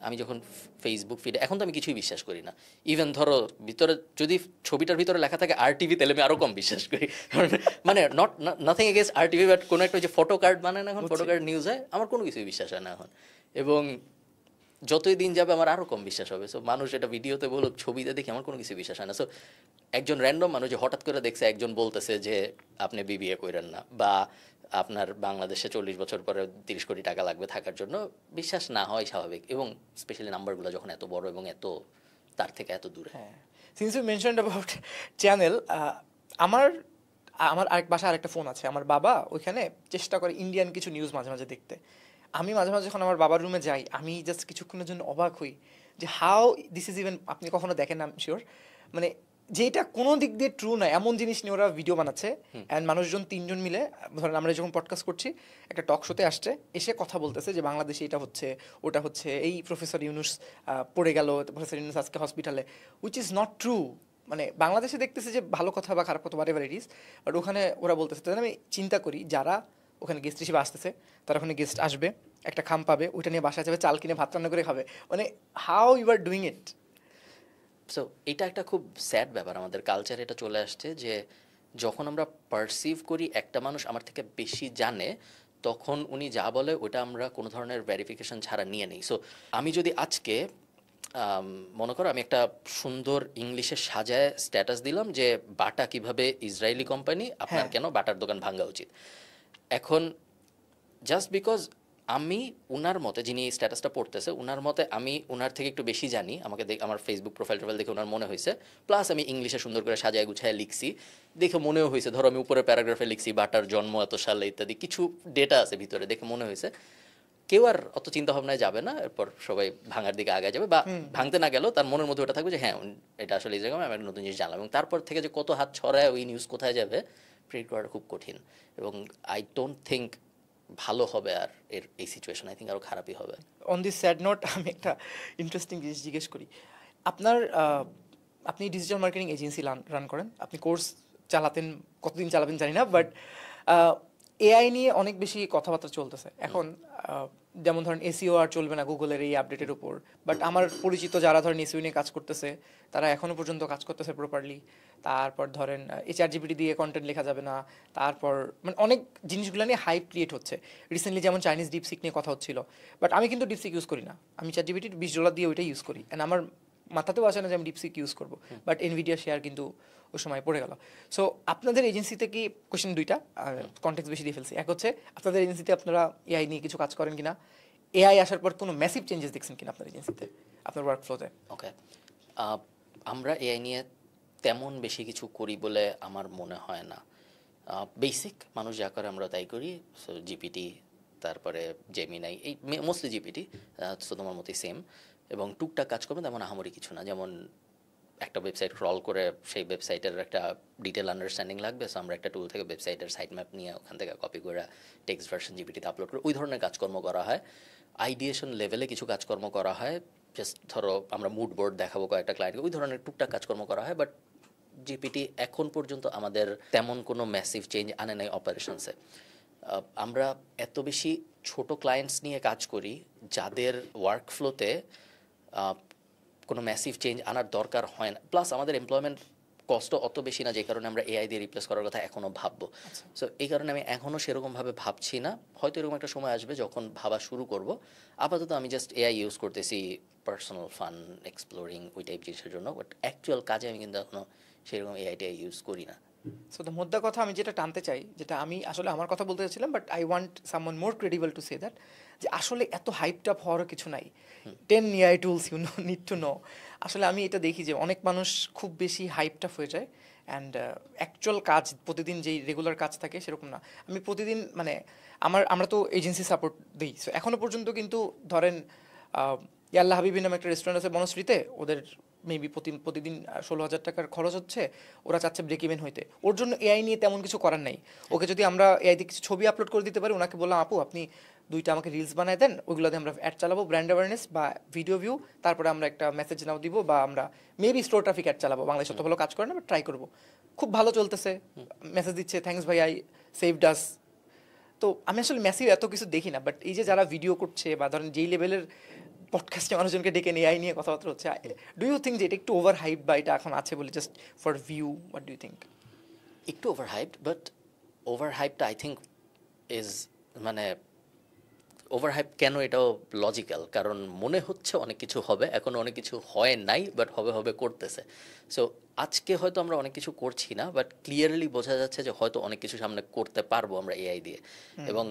আমি যখন ফেসবুক ফিডে, এখন তো আমি কিছুই বিশ্বাস করি না। ইভেন ধরো ভিতরে যদি ছবিটার ভিতরে লেখা থাকে RTV, তাহলে আমি আরও কম বিশ্বাস করি। মানে নাথিং এগেইনস্ট RTV, বাট কোনো একটা যে ফটো কার্ড বানায় না এখন, ফটো কার্ড নিউজ হয়, আমার কোনো কিছুই বিশ্বাস হয় না এখন। এবং যতই দিন যাবে আমার আরও কম বিশ্বাস হবে। সো মানুষ এটা ভিডিওতে বলুক, ছবিতে দেখে আমার কোনো কিছু বিশ্বাস হয় না। সো একজন র্যান্ডম মানুষ যে হঠাৎ করে দেখছে একজন বলতেছে যে আপনি বিবিএ করেন না, বা আপনার বাংলাদেশে 40 বছর পরে 30 কোটি টাকা লাগবে থাকার জন্য, বিশ্বাস না হয় স্বাভাবিক। এবং স্পেশালি নাম্বারগুলো যখন এত বড় এবং এত তার থেকে এত দূরে। হ্যাঁ, since you mentioned about channel, আমার আমার আরেক বাসায় আরেকটা ফোন আছে, আমার বাবা ওইখানে চেষ্টা করে ইন্ডিয়ান কিছু নিউজ মাঝে মাঝে দেখতে। আমি মাঝে মাঝে যখন আমার বাবার রুমে যাই, আমি জাস্ট কিছুক্ষণের জন্য অবাক হই যে হাউ দিস ইজ ইভেন, আপনি কখনো দেখেন না শিওর, মানে যেটা কোনো দিক দিয়ে ট্রু নয় এমন জিনিস নিয়ে ওরা ভিডিও বানাচ্ছে। অ্যান্ড মানুষজন 3জন মিলে, ধরেন আমরা যখন পডকাস্ট করছি, একটা টক শোতে আসছে, এসে কথা বলতেছে যে বাংলাদেশে এটা হচ্ছে, ওটা হচ্ছে, এই প্রফেসর ইউনুস পড়ে গেল, প্রফেসর ইউনুস আজকে হসপিটালে, উইচ ইজ নট ট্রু। মানে বাংলাদেশে দেখতেছে যে ভালো কথা বা খারাপ কথা, whatever it is, বাট ওখানে ওরা বলতেছে। তাহলে আমি চিন্তা করি যারা ওখানে গেস্ট হিসেবে আসতেছে, তারা ওখানে গেস্ট আসবে, একটা খাম পাবে, ওইটা নিয়ে বাসায় যাবে, চাল কিনে ভাত রান্না করে খাবে। মানে how you are doing it. So এটা একটা খুব স্যাড ব্যাপার, আমাদের কালচারে এটা চলে আসছে যে যখন আমরা পারসিভ করি একটা মানুষ আমার থেকে বেশি জানে, তখন উনি যা বলে ওটা আমরা কোনো ধরনের ভেরিফিকেশন ছাড়া নিয়ে নিই। সো আমি যদি আজকে মনে করো আমি একটা সুন্দর ইংলিশে সাজায় স্ট্যাটাস দিলাম যে বাটা কিভাবে ইসরায়েলি কোম্পানি, আপনার হ্যাঁ। কেন বাটার দোকান ভাঙা উচিত। এখন জাস্ট বিকজ আমি উনার মতে, যিনি স্ট্যাটাসটা পড়তেছে উনার মতে আমি উনার থেকে একটু বেশি জানি, আমাকে আমার ফেসবুক প্রোফাইল টোফাইল দেখে ওনার মনে হয়েছে, প্লাস আমি ইংলিশে সুন্দর করে সাজায় গুছায় লিখছি দেখে মনেও হয়েছে, ধরো আমি উপরে প্যারাগ্রাফে লিখছি বাটার জন্ম এত সালে ইত্যাদি কিছু ডেটা আছে ভিতরে, দেখে মনে হয়েছে কেউ আর অত চিন্তা ভাবনায় যাবে না, এরপর সবাই ভাঙার দিকে আগে যাবে, বা ভাঙতে না গেলেও তার মনের মধ্যে ওটা থাকবে যে হ্যাঁ এটা আসলে এই জায়গায় আমি একটা নতুন জিনিস জানলাম। এবং তারপর থেকে যে কত হাত ছড়ায় ওই নিউজ কোথায় যাবে প্রেডিক্ট করাটা খুব কঠিন, এবং আই ডোন্ট থিঙ্ক ভালো হবে আর এর এই সিচুয়েশন, আই থিঙ্ক আরও খারাপই হবে। অন দিস স্যাড নোট আমি একটা ইন্টারেস্টিং জিনিস জিজ্ঞেস করি। আপনার আপনি ডিজিটাল মার্কেটিং এজেন্সি রান করেন, আপনি কোর্স চালাতেন, কতদিন চালাবেন জানি না, বাট এআই নিয়ে অনেক বেশি কথাবার্তা চলতেছে এখন। যেমন ধরেন এসইও আর চলবে না গুগলের এই আপডেটের উপর, বাট আমার পরিচিত যারা ধরেন এসইও নিয়ে কাজ করতেছে তারা এখনও পর্যন্ত কাজ করতেছে প্রপারলি। তারপর ধরেন HRGPT দিয়ে কন্টেন্ট লেখা যাবে না, তারপর মানে অনেক জিনিসগুলো নিয়ে হাইপ ক্রিয়েট হচ্ছে। রিসেন্টলি যেমন চাইনিজ ডিপসিক নিয়ে কথা হচ্ছিল, বাট আমি কিন্তু ডিপসিক ইউজ করি না, আমি ChatGPT $20 দিয়ে ওইটাই ইউজ করি, অ্যান্ড আমার মাথাতেও আসে না যে আমি ডিপসিক ইউজ করবো, বাট এনভিডিয়া শেয়ার কিন্তু ওই সময় পড়ে গেল। সো আপনাদের এজেন্সিতে কি, কোয়েশ্চেন দুইটা, আর কন্টেক্ট বেশি দিয়ে ফেলছি, এক হচ্ছে আপনাদের এজেন্সিতে আপনারা এআই নিয়ে কিছু কাজ করেন কিনা, এআই আসার পর কোনো ম্যাসিভ চেঞ্জেস দেখছেন কিনা আপনার এজেন্সিতে, আপনার ওয়ার্ক ফ্লোতে? ওকে, আমরা এআই নিয়ে তেমন বেশি কিছু করি বলে আমার মনে হয় না। বেসিক মানুষ যা করে আমরা তাই করি। সো জিপিটি, তারপরে জেমিনাই, এই মোস্টলি জিপিটি, সো তোমার মতোই সেম, এবং টুকটাক কাজ করবে তেমন আহামরি কিছু না। যেমন একটা ওয়েবসাইট ক্রল করে সেই ওয়েবসাইটের একটা ডিটেল আন্ডারস্ট্যান্ডিং লাগবে, সো আমরা একটা টুল থেকে ওয়েবসাইটের সাইট ম্যাপ নিয়ে ওখান থেকে কপি করে টেক্সট ভার্সন জিপিটিতে আপলোড করে ওই ধরনের কাজকর্ম করা হয়। আইডিয়েশন লেভেলে কিছু কাজকর্ম করা হয়, জাস্ট ধরো আমরা মুড বোর্ড দেখাবো কয়েকটা ক্লায়েন্টকে, ওই ধরনের টুকটাক কাজকর্ম করা হয়। বাট জিপিটি এখন পর্যন্ত আমাদের তেমন কোনো ম্যাসিভ চেঞ্জ আনে নাই অপারেশনসে। আমরা এত বেশি ছোট ক্লায়েন্টস নিয়ে কাজ করি যাদের ওয়ার্ক ফ্লোতে কোনো ম্যাসিভ চেঞ্জ আনার দরকার হয় না, প্লাস আমাদের এমপ্লয়মেন্ট কষ্ট অত বেশি না যে কারণে আমরা এআই দিয়ে রিপ্লেস করার কথা এখনও ভাববো। সো এই কারণে আমি এখনও সেরকমভাবে ভাবছি না, হয়তো এরকম একটা সময় আসবে যখন ভাবা শুরু করব। আপাতত আমি জাস্ট এআই ইউজ করতেছি পার্সোনাল ফান, এক্সপ্লোরিং, ওই টাইপ জিনিসের জন্য, বাট অ্যাকচুয়াল কাজে আমি কিন্তু এখনও সেরকম এআইটা ইউজ করি না। সো দ্য মোদ্দা কথা আমি যেটা টানতে চাই, যেটা আমি আসলে আমার কথা বলতে চাইছিলাম, but I want someone more credible to say that, যে আসলে এত হাইপড আপ হওয়ারও কিছু নাই। 10 AI tools you need to know. আসলে আমি এটা দেখি যে অনেক মানুষ খুব বেশি হাইপড আপ হয়ে যায়, অ্যান্ড অ্যাকচুয়াল কাজ প্রতিদিন যেই রেগুলার কাজ থাকে সেরকম না। আমি প্রতিদিন মানে আমরা তো এজেন্সি সাপোর্ট দিই, সো এখনও পর্যন্ত কিন্তু ধরেন ইয়াল্লা হাবিবি নামে একটা রেস্টুরেন্ট আছে বনশ্রীতে, ওদের মেবি প্রতিদিন 16,000 টাকার খরচ হচ্ছে, ওরা চাচ্ছে ব্রেক ইভেন হইতে। ওর জন্য এআই নিয়ে তেমন কিছু করার নাই। ওকে যদি আমরা এআই দিয়ে কিছু ছবি আপলোড করে দিতে পারি, ওনাকে বললাম আপু আপনি 2টা আমাকে রিলস বানায় দেন, ওইগুলোতে আমরা অ্যাড চালাবো, ব্র্যান্ড অ্যাওয়ারনেস বা ভিডিও ভিউ, তারপরে আমরা একটা মেসেজ নাও দিব, বা আমরা মেবি স্টোর ট্রাফিক অ্যাড চালাবো। বাংলাদেশ অত ভালো কাজ করে না, বাট ট্রাই করবো। খুব ভালো চলতেছে, মেসেজ দিচ্ছে থ্যাঙ্কস ভাই, আই সেভড আস। তো আমি আসলে ম্যাসিভ এত কিছু দেখি না, বাট এই যে যারা ভিডিও করছে বা ধরেন যেই লেভেলের পডকাস্টে মানুষজনকে ডেকে নিয়ে এআই নিয়ে কথাবার্তা হচ্ছে, ডু ইউ থিঙ্ক যে এটা একটু ওভার হাইপ বা এটা এখন আছে বলে just for view? What do you think? একটু ওভার হাইপড, বাট ওভার হাইপটা আই থিঙ্ক ইজ মানে ওভার হাইপ কেন, এটাও লজিক্যাল, কারণ মনে হচ্ছে অনেক কিছু হবে, এখনও অনেক কিছু হয় নাই, বাট হবে হবে করতেছে। সো আজকে হয়তো আমরা অনেক কিছু করছি না, বাট ক্লিয়ারলি বোঝা যাচ্ছে যে হয়তো অনেক কিছু সামনে করতে পারবো আমরা এআই দিয়ে। এবং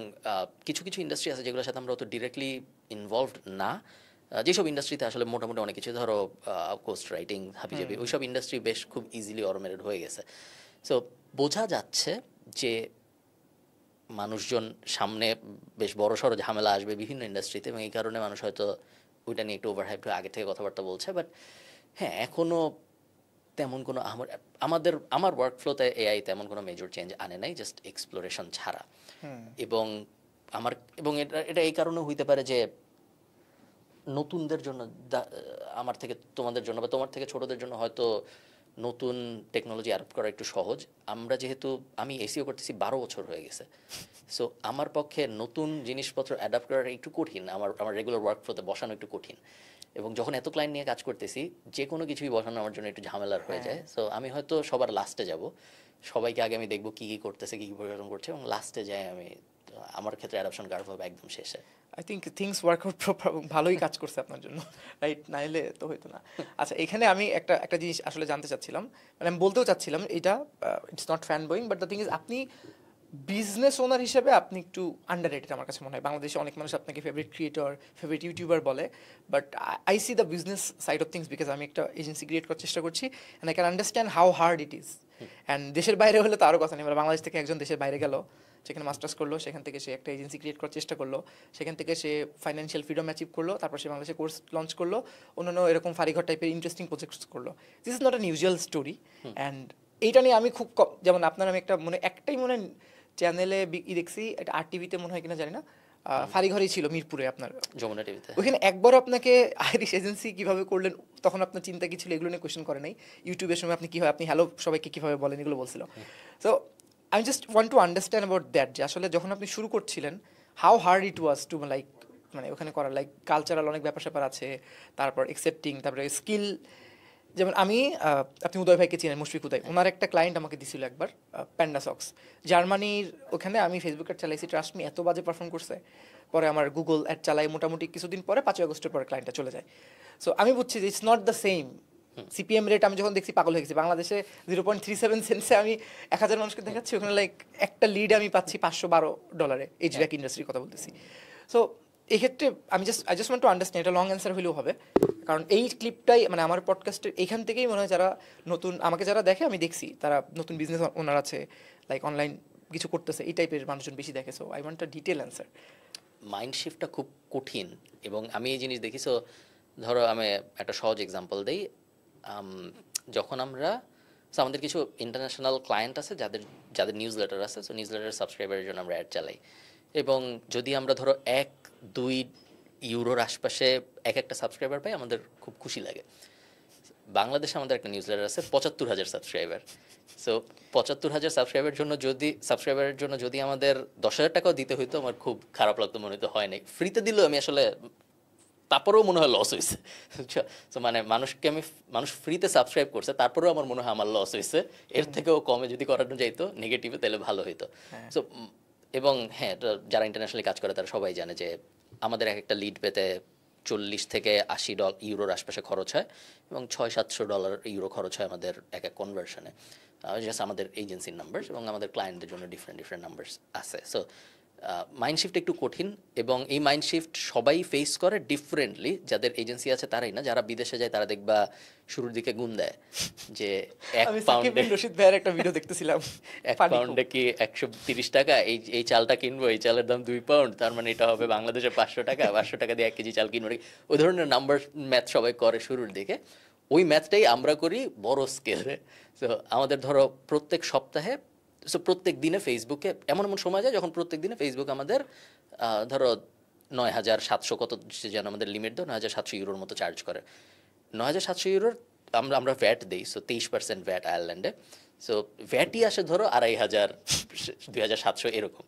কিছু কিছু ইন্ডাস্ট্রি আছে যেগুলোর সাথে আমরা অত ডিরেক্টলি ইনভলভড না, যেসব ইন্ডাস্ট্রিতে আসলে মোটামুটি অনেক কিছু, ধরো কোস্ট রাইটিং, হাবিজাবি, ওইসব ইন্ডাস্ট্রি বেশ খুব ইজিলি অটোমেটেড হয়ে গেছে। সো বোঝা যাচ্ছে যে মানুষজন সামনে বেশ বড় সড়ো ঝামেলা আসবে বিভিন্ন ইন্ডাস্ট্রিতে, এবং এই কারণে মানুষ হয়তো ওইটা নিয়ে একটু ওভারহাইপ হয়ে আগে থেকে কথাবার্তা বলছে। বাট হ্যাঁ, এখনও তেমন কোনো আমার ওয়ার্কফ্লোতে এআই তেমন কোনো মেজর চেঞ্জ আনে নাই, জাস্ট এক্সপ্লোরেশন ছাড়া। এবং এটা এই কারণে হইতে পারে যে নতুনদের জন্য, আমার থেকে তোমাদের জন্য বা তোমার থেকে ছোটদের জন্য হয়তো নতুন টেকনোলজি অ্যাডপ্ট করা একটু সহজ। আমি এসিও করতেছি 12 বছর হয়ে গেছে, সো আমার পক্ষে নতুন জিনিসপত্র অ্যাডাপ্ট করা একটু কঠিন, আমার রেগুলার ওয়ার্ক ফ্লোতে বসানো একটু কঠিন। এবং যখন এত ক্লায়েন্ট নিয়ে কাজ করতেছি, যে কোনো কিছুই বসানো আমার জন্য একটু ঝামেলার হয়ে যায়। সো আমি হয়তো সবার লাস্টে যাব, সবাইকে আগে আমি দেখবো কী কী করতেছে, কী কী পরিবর্তন করছে, এবং লাস্টে যাই আমি তো আমার ক্ষেত্রে অ্যাডাপশন কার্ভ হবে একদম শেষে। আই থিঙ্ক থিংস ওয়ার্কআউট ভালোই কাজ করছে আপনার জন্য, রাইট? নাইলে তো হইতো না। আচ্ছা, এখানে আমি একটা জিনিস আসলে জানতে চাচ্ছিলাম, মানে আমি বলতেও চাচ্ছিলাম, এটা it's not fan Boeing, but the thing is আপনি বিজনেস ওনার হিসেবে আপনি একটু আন্ডাররেটেড আমার কাছে মনে হয়। বাংলাদেশে অনেক মানুষ আপনাকে ফেভারিট ক্রিয়েটর, ফেভারিট ইউটিউবার বলে, but I C the business side of things because আমি একটা এজেন্সি ক্রিয়েট করার চেষ্টা করছি and I can understand how hard it is. And দেশের বাইরে হলে তো আরও কথা নেই, মানে বাংলাদেশ থেকে একজন দেশের বাইরে গেল, সেখানে মাস্টার্স করলো, সেখান থেকে সে একটা এজেন্সি ক্রিয়েট করার চেষ্টা করলো, সেখান থেকে সে ফাইন্যান্সিয়াল ফ্রিডম অ্যাচিভ করলো, তারপর সে বাংলাদেশে কোর্স লঞ্চ করলো, অন্যান্য এরকম ফারিঘর টাইপের ইন্টারেস্টিং প্রজেক্টস করলো। This is not an usual story. And এইটা নিয়ে আমি খুব যেমন আপনার আমি একটা একটাই মনে চ্যানেলে দেখছি, এটা আর টিভিতে মনে হয় কিনা জানি না, ফারিঘরই ছিল মিরপুরে আপনার যমুনা টিভিতে। ওইখানে একবারও আপনাকে আইরিশ এজেন্সি কীভাবে করলেন তখন আপনার চিন্তা কি ছিল এগুলো নিয়ে কোয়েশ্চেন করে নাই? ইউটিউবের সময় আপনি কীভাবে আপনি হ্যালো সবাইকে কীভাবে বলেন এগুলো বলছিল। So I just want to understand about that, যে আসলে যখন আপনি শুরু করছিলেন how hard it was to like মানে ওখানে করা, লাইক কালচারাল অনেক ব্যাপার স্যাপার আছে, তারপর অ্যাকসেপ্টিং, তারপরে স্কিল। যেমন আমি আপনি উদয় ভাইকে চিনেন, মুশফিক উদয়, ওনার একটা ক্লায়েন্ট আমাকে দিছিল একবার, প্যান্ডা সক্স, জার্মানির। ওখানে আমি ফেসবুক অ্যাড চালাইছি, ট্রাস্ট মি এত বাজে পারফর্ম করছে। পরে আমার গুগল অ্যাড চালাই, মোটামুটি কিছুদিন পরে 5 আগস্টের পরে ক্লায়েন্টটা চলে যায়। সো আমি বুঝছি যে it's not the same. CPM rate আমি যখন দেখছি পাগল হয়ে গেছি। বাংলাদেশে 0.37 সেন্টসে আমি 1000 মানুষকে দেখাচ্ছি, ওখানে লাইক একটা লিড আমি পাচ্ছি $512, এইচভ্যাক ইন্ডাস্ট্রির কথা বলতেছি। সো এক্ষেত্রে I just want to understand, এটা লং অ্যান্সার হলেও হবে, কারণ এই ক্লিপটাই মানে আমার পডকাস্টের এখান থেকেই মনে হয় যারা নতুন আমাকে যারা দেখে, আমি দেখছি তারা নতুন বিজনেস ওনার আছে, লাইক অনলাইন কিছু করতেছে, এই টাইপের মানুষজন বেশি দেখে। So I want a detail answer. Mind শিফটটা খুব কঠিন, এবং আমি এই জিনিস দেখি। সো ধরো আমি একটা সহজ এক্সাম্পল দিই। যখন আমরা আমাদের কিছু ইন্টারন্যাশনাল ক্লায়েন্ট আছে যাদের নিউজ লেটার আছে, সো নিউজ লেটার সাবস্ক্রাইবারের জন্য আমরা অ্যাড চালাই, এবং যদি আমরা ধরো 1-2 ইউরোর আশপাশে একটা সাবস্ক্রাইবার পাই, আমাদের খুব খুশি লাগে। বাংলাদেশে আমাদের একটা নিউজ লেটার আছে 75,000 সাবস্ক্রাইবার। সো 75,000 সাবস্ক্রাইবারের জন্য যদি আমাদের 10,000 টাকাও দিতে হইতো, আমার খুব খারাপ লাগতো, মনে হতো হয় নাই। ফ্রিতে দিলেও আমি আসলে তারপরেও মনে হয় লস হয়েছে। তো মানে মানুষ ফ্রিতে সাবস্ক্রাইব করছে, তারপরেও আমার মনে হয় আমার লস হয়েছে। এর থেকেও কমে যদি করানো যাইতো নেগেটিভে, তাহলে ভালো হইতো। সো এবং হ্যাঁ, যারা ইন্টারন্যাশনালি কাজ করে তারা সবাই জানে যে আমাদের একটা লিড পেতে $40-80 আশপাশে খরচ হয়, এবং $600-700 খরচ হয় আমাদের এক কনভার্সনে। জাস্ট আমাদের এজেন্সির নাম্বারস, এবং আমাদের ক্লায়েন্টদের জন্য ডিফারেন্ট নাম্বারস আছে। সো মাইন্ড শিফট একটু কঠিন, এবং এই মাইন্ড শিফট সবাই ফেস করে ডিফারেন্টলি। যাদের এজেন্সি আছে তারাই না, যারা বিদেশে যায় তারা দেখবা শুরুর দিকে গুণ দেয় যে 1 পাউন্ডে রশিদ ভাইয়ের একটা ভিডিও দেখতেছিলাম, 1 পাউন্ডে কি 130 টাকা, এই চালটা কিনবো, এই চালের দাম 2 পাউন্ড, তার মানে এটা হবে বাংলাদেশে 500 টাকা, 500 টাকা দিয়ে 1 কেজি চাল কিনবো। ওই ধরনের নাম্বার ম্যাথ সবাই করে শুরুর দিকে। ওই ম্যাথটাই আমরা করি বড় স্কেলে। সো আমাদের ধরো প্রত্যেক সপ্তাহে, সো প্রত্যেক দিনে ফেসবুকে এমন সময় যায় যখন প্রত্যেক দিনে ফেসবুক আমাদের ধরো 9,700 কত যেন আমাদের লিমিট দেয়, 9,700 ইউরোর মতো চার্জ করে। 9,700 ইউরোর আমরা ভ্যাট দিই, সো 23% ভ্যাট আয়ারল্যান্ডে। সো ভ্যাটই আসে ধরো 2,500, 2,700 এরকম।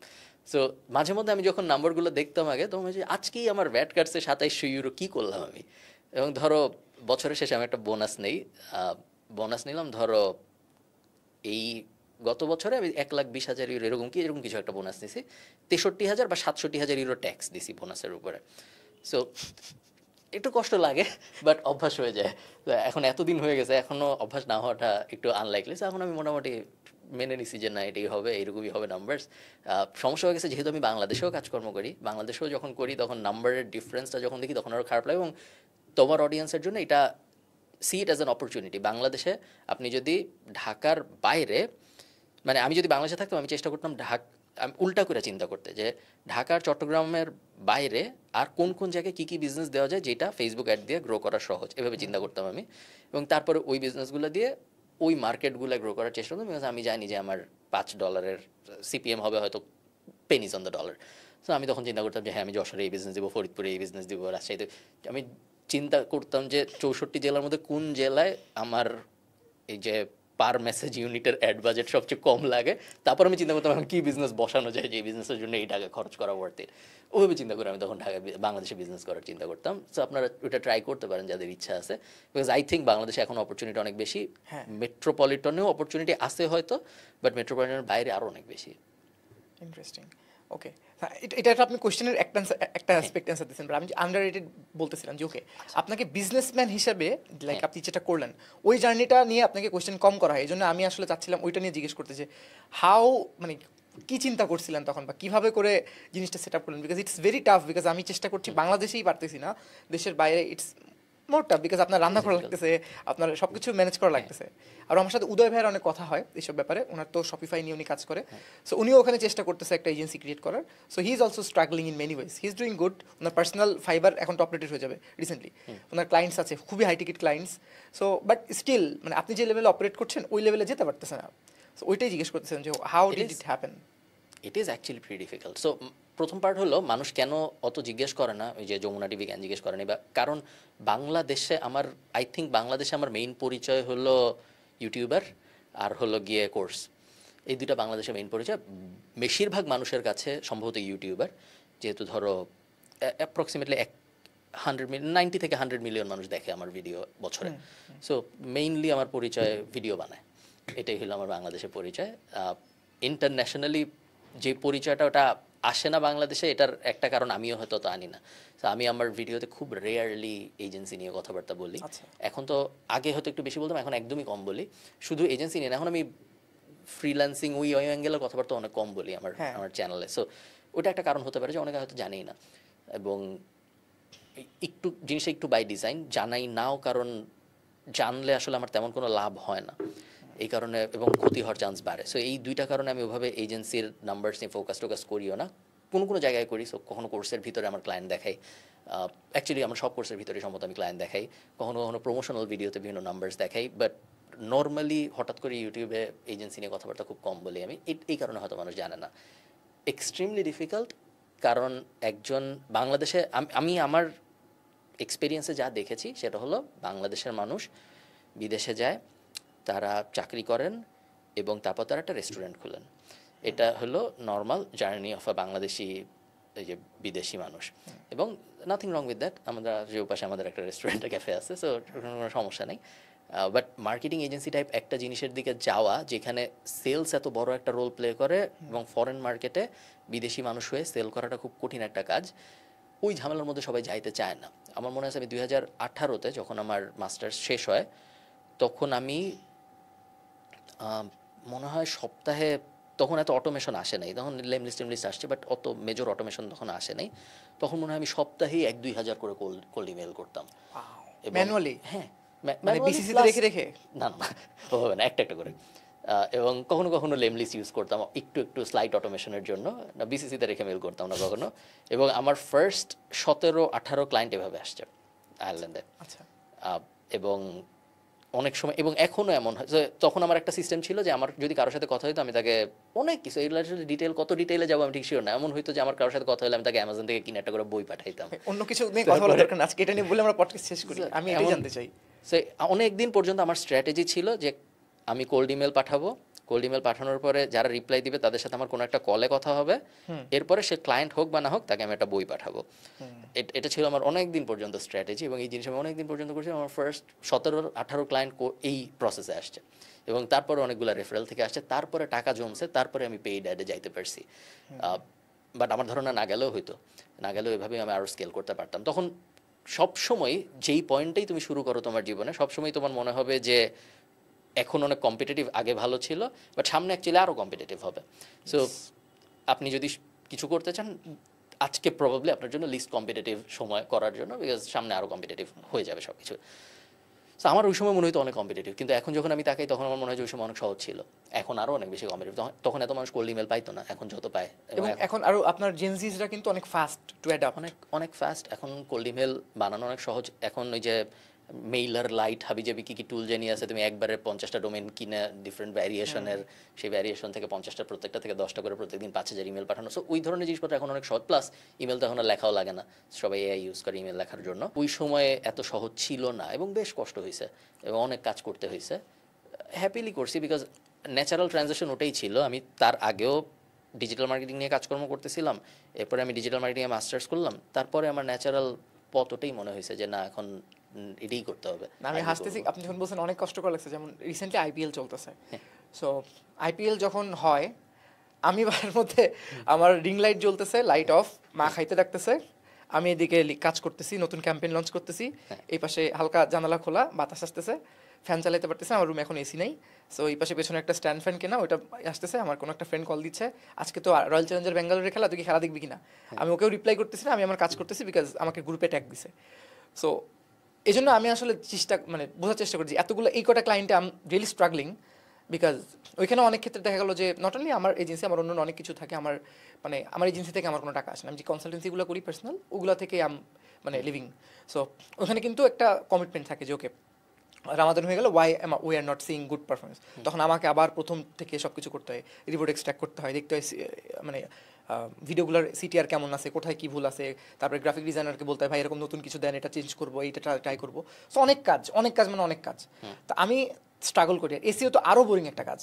সো মাঝে মধ্যে আমি যখন নাম্বারগুলো দেখতাম আগে, তখন যে আজকেই আমার ভ্যাট কাটছে 2,700 ইউরো, কী করলাম আমি? এবং ধরো বছরের শেষে আমি একটা বোনাস নিলাম, ধরো এই গত বছরে আমি 1,20,000 ইউরো এরকম কিছু একটা বোনাস নিছি। 63,000 বা 67,000 ইউরো ট্যাক্স দিছি বোনাসের উপরে। সো একটু কষ্ট লাগে, বাট অভ্যাস হয়ে যায়। এখন এতদিন হয়ে গেছে, এখনও অভ্যাস না হওয়াটা একটু আনলাইকলি। এখন আমি মোটামুটি মেনে নিছি যে না, এটাই হবে, এইরকমই হবে নাম্বারস। সমস্যা হয়ে গেছে যেহেতু আমি বাংলাদেশেও কাজকর্ম করি, বাংলাদেশেও যখন করি তখন নাম্বারের ডিফারেন্সটা যখন দেখি তখন আরও খারাপ লাগে। এবং তোমার অডিয়েন্সের জন্য এটা see it as an opportunity. বাংলাদেশে আপনি যদি ঢাকার বাইরে, মানে আমি যদি বাংলাদেশে থাকতাম, আমি চেষ্টা করতাম আমি উল্টা করে চিন্তা করতে, যে ঢাকার চট্টগ্রামের বাইরে আর কোন কোন জায়গায় কী কী বিজনেস দেওয়া যায় যেটা ফেসবুক অ্যাড দিয়ে গ্রো করা সহজ, এভাবে চিন্তা করতাম আমি। এবং তারপরে ওই বিজনেসগুলো দিয়ে ওই মার্কেটগুলো গ্রো করার চেষ্টা করতাম, বিকজ আমি জানি যে আমার $5 সিপিএম হবে হয়তো penis on the dollar. So আমি তখন চিন্তা করতাম যে হ্যাঁ, আমি যশোরে এই বিজনেস দিব, ফরিদপুরে এই বিজনেস দিব, রাজশাহীতে। আমি চিন্তা করতাম যে 64 জেলার মধ্যে কোন জেলায় আমার এই যে পার মেসেজ ইউনিটের অ্যাড বাজেট সবচেয়ে কম লাগে। তারপর আমি চিন্তা করতাম এখন কী বিজনেস বসানো যায় যে এই বিজনেসের জন্য এই টাকা খরচ করা ওয়ার্থ। ওইভাবে চিন্তা করে আমি তখন বাংলাদেশে বিজনেস করার চিন্তা করতাম। সো আপনারা ওটা ট্রাই করতে পারেন যাদের ইচ্ছা আছে, বিকজ আই থিঙ্ক বাংলাদেশে এখন অপরচুনিটি অনেক বেশি। মেট্রোপলিটনেও অপরচুনিটি আছে হয়তো, বাট মেট্রোপলিটনের বাইরে আরও অনেক বেশি। ইন্টারেস্টিং। ওকে, এটা একটা আপনি কোশ্চেনের একটা অ্যাসপেক্ট অ্যান্সার দিচ্ছেন, আমি আন্ডাররেটেড বলতেছিলাম যে ওকে আপনাকে বিজনেসম্যান হিসেবে লাইক আপনি যেটা করলেন ওই জার্নিটা নিয়ে আপনাকে কোশ্চেন কম করা হয়, এই জন্য আমি আসলে চাচ্ছিলাম ওইটা নিয়ে জিজ্ঞেস করতে যে হাউ মানে কি চিন্তা করছিলেন তখন বা কিভাবে করে জিনিসটা সেট আপ করলেন, because it's very tough, because আমি চেষ্টা করছি বাংলাদেশেই পারতেছি না, দেশের বাইরে ইটস মোর টাফ, বিকজ আপনার রান্না করা লাগতেছে, আপনার সব কিছু ম্যানেজ করা লাগতেছে। আর আমার সাথে উদয় ভাইয়ের অনেক কথা হয় এইসব ব্যাপারে, ওনার তো শপিফাই নিয়ে উনি কাজ করে, সো উনিও ওখানে চেষ্টা করতেছে একটা এজেন্সি ক্রিয়েট করার, so he is also struggling in many ways, he is doing good. ওনার পার্সোনাল ফাইবার এখন টপ রেটেড হয়ে যাবে রিসেন্টলি, ওনার ক্লায়েন্টস আছে খুবই high ticket clients, so but still মানে আপনি যে লেভেলে অপারেট করছেন ওই লেভেলে যেতে পারতেছে না, সো ওইটাই জিজ্ঞেস করতেছেন যে how did it happen. It is actually pre difficult. So প্রথম পার্ট হলো মানুষ কেন অত জিজ্ঞেস করে না, ওই যে যমুনা টিভি কেন জিজ্ঞেস করেনি, বা কারণ বাংলাদেশে আমার আই থিঙ্ক বাংলাদেশে আমার মেইন পরিচয় হলো ইউটিউবার আর হলো গিয়ে কোর্স, এই দুটা বাংলাদেশে মেইন পরিচয়। বেশিরভাগ মানুষের কাছে সম্ভবত ইউটিউবার, যেহেতু ধরো অ্যাপ্রক্সিমেটলি 90 থেকে 100 মিলিয়ন মানুষ দেখে আমার ভিডিও বছরে, সো মেইনলি আমার পরিচয় ভিডিও বানায়, এটাই হলো আমার বাংলাদেশের পরিচয়। ইন্টারন্যাশনালি যে পরিচয়টা ওটা আসে না বাংলাদেশে, এটার একটা কারণ আমিও হয়তো তো আনি না। তো আমি আমার ভিডিওতে খুব রেয়ারলি এজেন্সি নিয়ে কথাবার্তা বলি। এখন তো আগে হয়তো একটু বেশি বলতাম, এখন একদমই কম বলি, শুধু এজেন্সি নিয়ে না, এখন আমি ফ্রিল্যান্সিং ওই অ্যাঙ্গেলের কথাবার্তা অনেক কম বলি আমার চ্যানেলে। সো ওটা একটা কারণ হতে পারে যে অনেকে হয়তো জানেই না, এবং একটু জিনিসটা একটু বাই ডিজাইন জানাই নাও, কারণ জানলে আসলে আমার তেমন কোনো লাভ হয় না এই কারণে, এবং ক্ষতি হওয়ার চান্স বাড়ে। সো এই দুইটা কারণে আমি ওভাবে এজেন্সির নাম্বারস নিয়ে ফোকাস করিও না, কোনো কোনো জায়গায় করি। সো কখনো কোর্সের ভিতরে আমার ক্লায়েন্ট দেখাই, অ্যাকচুয়ালি আমার সব কোর্সের ভিতরে সম্ভবত আমি ক্লায়েন্ট দেখাই, কখনো কখনো প্রমোশনাল ভিডিওতে বিভিন্ন নাম্বারস দেখাই, বাট নর্মালি হঠাৎ করে ইউটিউবে এজেন্সি নিয়ে কথাবার্তা খুব কম বলি আমি, এই কারণে হয়তো মানুষ জানে না। এক্সট্রিমলি ডিফিকাল্ট, কারণ একজন বাংলাদেশে আমি আমার এক্সপিরিয়েন্সে যা দেখেছি সেটা হলো বাংলাদেশের মানুষ বিদেশে যায়, তারা চাকরি করেন এবং তারপর তারা একটা রেস্টুরেন্ট খুলেন। এটা হলো normal journey of a Bangladeshi এই যে বিদেশি মানুষ, এবং নাথিং রং উইথ দ্যাট। আমরা যে পাশে আমাদের একটা রেস্টুরেন্টের ক্যাফে আছে, সো কোনো সমস্যা নেই। বাট মার্কেটিং এজেন্সি টাইপ একটা জিনিসের দিকে যাওয়া যেখানে সেলস এত বড় একটা রোল প্লে করে, এবং ফরেন মার্কেটে বিদেশি মানুষ হয়ে সেল করাটা খুব কঠিন একটা কাজ, ওই ঝামেলার মধ্যে সবাই যাইতে চায় না। আমার মনে আছে আমি 2018-তে যখন আমার মাস্টার্স শেষ হয়, তখন আমি মনে হয় সপ্তাহে, তখন এত অটোমেশন আসে নাই, তখন লেমলিস্ট আসছে, বাট অত মেজর অটোমেশন তখন আসে নাই। তখন মনে হয় আমি সপ্তাহেই 2-2 হাজার করে কোল্ড ইমেল করতাম ম্যানুয়ালি। হ্যাঁ, মানে বিসিসিতে রেখে রেখে না না ওভাবে না, একটা একটা করে। এবং কখনো কখনো লেমলিস্ট ইউজ করতাম একটু স্লাইট অটোমেশনের জন্য, না বিসিসিতে রেখে মেল করতাম না কখনো। এবং আমার ফার্স্ট 17-18 ক্লায়েন্ট এভাবে আসছে আয়ারল্যান্ডে। আচ্ছা। এবং অনেক সময়, এবং এখনও এমন হয় যে তখন আমার একটা সিস্টেম ছিল যে আমার যদি কারোর সাথে কথা হইতো আমি তাকে অনেক কিছু, এই ডিটেল কত ডিটেলে যাবো আমি ঠিক শিওর না, এমন হইতো যে আমার কারোর সাথে কথা হলে আমি তাকে অ্যামাজন থেকে কিনে একটা করে বই পাঠাইতাম। অন্য কিছু নিয়ে কথা বলার দরকার না, আজকে এটা নিয়ে বলে আমরা পডকাস্ট শেষ করি, আমি এটাই জানতে চাই। সে অনেক দিন পর্যন্ত আমার স্ট্র্যাটেজি ছিল যে আমি কোল্ড ইমেল পাঠাবো, কোল্ড ইমেল পাঠানোর পরে যারা রিপ্লাই দিবে তাদের সাথে আমার কোনো একটা কলে কথা হবে, এরপরে সে ক্লায়েন্ট হোক বা না হোক তাকে আমি একটা বই পাঠাবো। এটা ছিল আমার অনেক দিন পর্যন্ত স্ট্র্যাটেজি, এবং এই জিনিস আমি অনেক দিন পর্যন্ত করছি। আমার ফার্স্ট 17-18 ক্লায়েন্ট এই প্রসেসে আসছে, এবং তারপরে অনেকগুলো রেফারেল থেকে আসছে, তারপরে টাকা জমছে, তারপরে আমি পেইড অ্যাডে যাইতে পারছি। বাট আমার ধারণা না গেলেও হইতো, না গেলেও এভাবেই আমি আরও স্কেল করতে পারতাম। তখন সবসময় যেই পয়েন্টেই তুমি শুরু করো তোমার জীবনে, সবসময় তোমার মনে হবে যে এখন অনেক কম্পিটিটিভ, আগে ভালো ছিল, বাট সামনে অ্যাকচুয়ালি আরও কম্পিটিটিভ হবে। সো আপনি যদি কিছু করতে চান, আজকে প্রবাবলি আপনার জন্য লিস্ট কম্পিটিটিভ সময় করার জন্য, বিকজ সামনে আরও কম্পিটিটিভ হয়ে যাবে সব কিছু। সো আমার ওই সময় মনে হতো অনেক কম্পিটিটিভ, কিন্তু এখন যখন আমি তাকাই তখন আমার মনে হয় যে ওই সময় অনেক সহজ ছিল, এখন আরও অনেক বেশি কম্পিটিটিভ। তখন এত মানুষ কোল্ড ইমেল পাইতো না, এখন যত পায়। এবং এখন আরও আপনার জেনজিসরা কিন্তু অনেক ফাস্ট টু অ্যাডাপ্ট, অনেক ফাস্ট। এখন কোল্ড ইমেল বানানো অনেক সহজ। এখন ওই যে মেইলার লাইট হাবিজাবি কী টুল জানি আছে, তুমি একবারে 50টা ডোমেন কিনে ডিফারেন্ট ভ্যারিয়েশনের, সেই ভ্যারিয়েশন থেকে 50টা, প্রত্যেকটা থেকে 10টা করে প্রত্যেকদিন 5000 ইমেল পাঠানো। সো ওই ধরনের জিনিসপত্র এখন অনেক সহজ। প্লাস ইমেল তো এখন আর লেখাও লাগে না, সবাই এআই ইউজ করে ইমেল লেখার জন্য। ওই সময়ে এত সহজ ছিল না, এবং বেশ কষ্ট হয়েছে, এবং অনেক কাজ করতে হয়েছে। হ্যাপিলি করছি, বিকজ ন্যাচারাল ট্রানজিশন ওটাই ছিল। আমি তার আগেও ডিজিটাল মার্কেটিং নিয়ে কাজকর্ম করতেছিলাম, এরপরে আমি ডিজিটাল মার্কেটিংয়ে মাস্টার্স করলাম, তারপরে আমার ন্যাচারাল পথ ওটাই মনে হয়েছে যে না, এখন এটাই করতে হবে। আমি হাসতেছি, আপনি যখন বলছেন অনেক কষ্ট করে লাগছে, যেমন রিসেন্টলি আইপিএল চলতেছে। সো আইপিএল যখন হয়, আমি বাসার মধ্যে আমার রিং লাইট জ্বলতেছে, লাইট অফ, মা খাইতে ডাকতেছে, আমি এদিকে কাজ করতেছি, নতুন ক্যাম্পেইন লঞ্চ করতেছি, এই পাশে হালকা জানালা খোলা, বাতাস আসতেছে, ফ্যান চালাতে পারতেছে, আমার রুমে এখন এসি নাই, সো এই পাশে পেছনে একটা স্ট্যান্ড ফ্যান কেনা, ওইটা আসতেছে, আমার কোনো একটা ফ্রেন্ড কল দিচ্ছে, আজকে তো রয়্যাল চ্যালেঞ্জার ব্যাঙ্গালোরের খেলা, তুই কি খেলা দেখবি কিনা, আমি ওকেও রিপ্লাই করতেছি না, আমি আমার কাজ করতেছি, বিকজ আমাকে গ্রুপে ট্যাগ দিছে। সো এই জন্য আমি আসলে বোঝার চেষ্টা করছি এতগুলো এই কটা ক্লায়েন্টে আম রিয়েলি স্ট্রাগলিং, বিকজ ওইখানে অনেক ক্ষেত্রে দেখা গেলো যে নট অনলি আমার এজেন্সি, আমার অন্য অনেক কিছু থাকে, আমার এজেন্সি থেকে আমার কোনো টাকা আসে না, আমি যে কনসালটেন্সিগুলো করি পার্সোনাল, ওগুলো থেকে লিভিং। সো ওখানে কিন্তু একটা কমিটমেন্ট থাকে যে ওকে রামাদান হয়ে গেল, we are not seeing good performance, তখন আমাকে আবার প্রথম থেকে সব কিছু করতে হয়, রিপোর্ট এক্সট্রাক্ট করতে হয়, দেখতে হয় ভিডিওগুলোর সিটিআর কেমন আছে, কোথায় কী ভুল আছে, তারপরে গ্রাফিক ডিজাইনারকে বলতে হয় ভাই এরকম নতুন কিছু দেন, এটা চেঞ্জ করবো, এইটা ট্রাই করবো। সো অনেক কাজ অনেক কাজ। তো আমি স্ট্রাগল করি। এসিও তো আরও বোরিং একটা কাজ,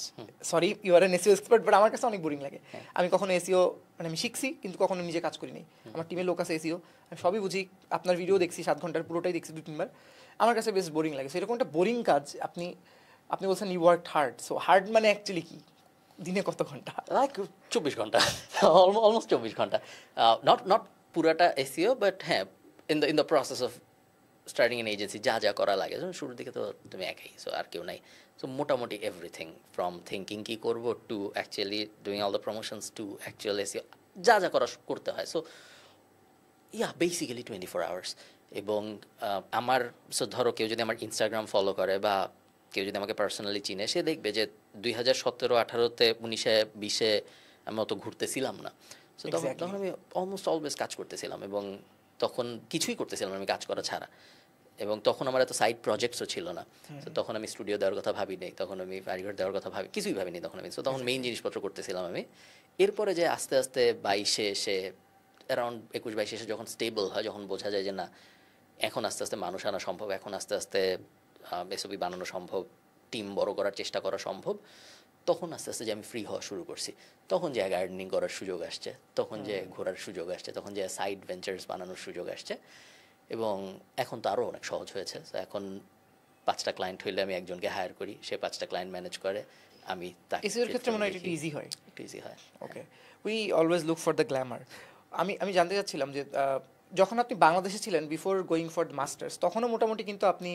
sorry you are an SEO expert, but আমার কাছে অনেক বোরিং লাগে। আমি কখনো এসিও আমি শিখছি কিন্তু কখনো নিজে কাজ করিনি, আমার টিমের লোক আছে এসিও, আমি সবই বুঝি, আপনার ভিডিও দেখছি 7 ঘন্টার পুরোটাই দেখছি 2-3 বার, আমার কাছে বেশ বোরিং লাগে। সেরকম একটা বোরিং কাজ আপনি বলছেন you work hard, so hard মানে অ্যাকচুয়ালি কি, দিনে কত ঘন্টা? লাইক 24 ঘন্টা, অলমোস্ট 24 ঘন্টা, নট পুরাটা এসিও, বাট হ্যাঁ in the process of starting N agency যা করা লাগে, শুরুর দিকে তো তুমি একাই, সো আর কেউ নাই, সো মোটামুটি এভরিথিং ফ্রম থিঙ্কিং কী করবো to actually doing all the promotions to actual SEO যা করতে হয়। So basically 24 hours. এবং আমার ধরো কেউ যদি আমার ইনস্টাগ্রাম ফলো করে বা কেউ যদি আমাকে পার্সোনালি চিনে, সে দেখবে যে 2017-18-তে 19-20-এ আমি অত ঘুরতেছিলাম না। সো তখন আমি অলমোস্ট অলওয়েজ কাজ করতেছিলাম, এবং তখন কিছুই করতেছিলাম আমি কাজ করা ছাড়া, এবং তখন আমার এত সাইড প্রজেক্টসও ছিল না। তো তখন আমি স্টুডিও দেওয়ার কথা ভাবিনি, তখন আমি কারিগর দেওয়ার কথা কিছুই ভাবিনি তখন আমি। তখন মেইন জিনিসপত্র করতেছিলাম আমি। এরপরে যে আস্তে আস্তে 22-এ এসে অ্যারাউন্ড 21-22 এসে যখন স্টেবল হয়, যখন বোঝা যায় যে না এখন আস্তে আস্তে মানুষ আনা সম্ভব, এখন আস্তে আস্তে এসবই বানানো সম্ভব, টিম বড় করার চেষ্টা করা সম্ভব, তখন আস্তে আস্তে যে আমি ফ্রি হওয়া শুরু করছি, তখন যে গার্ডেনিং করার সুযোগ আসছে, তখন যে ঘোরার সুযোগ আসছে, তখন যে সাইড ভেঞ্চার্স বানানোর সুযোগ আসছে, এবং এখন তো আরও অনেক সহজ হয়েছে। তো এখন 5টা ক্লায়েন্ট হইলে আমি একজনকে হায়ার করি, সে 5টা ক্লায়েন্ট ম্যানেজ করে, আমি তাকে। এসিওর ক্ষেত্রে মনে হয় একটু ইজি হয়, একটু ইজি হয়। Okay, we always look for the glamour. আমি জানতে চাচ্ছিলাম যে যখন আপনি বাংলাদেশে ছিলেন before going for the masters, তখনও মোটামুটি কিন্তু আপনি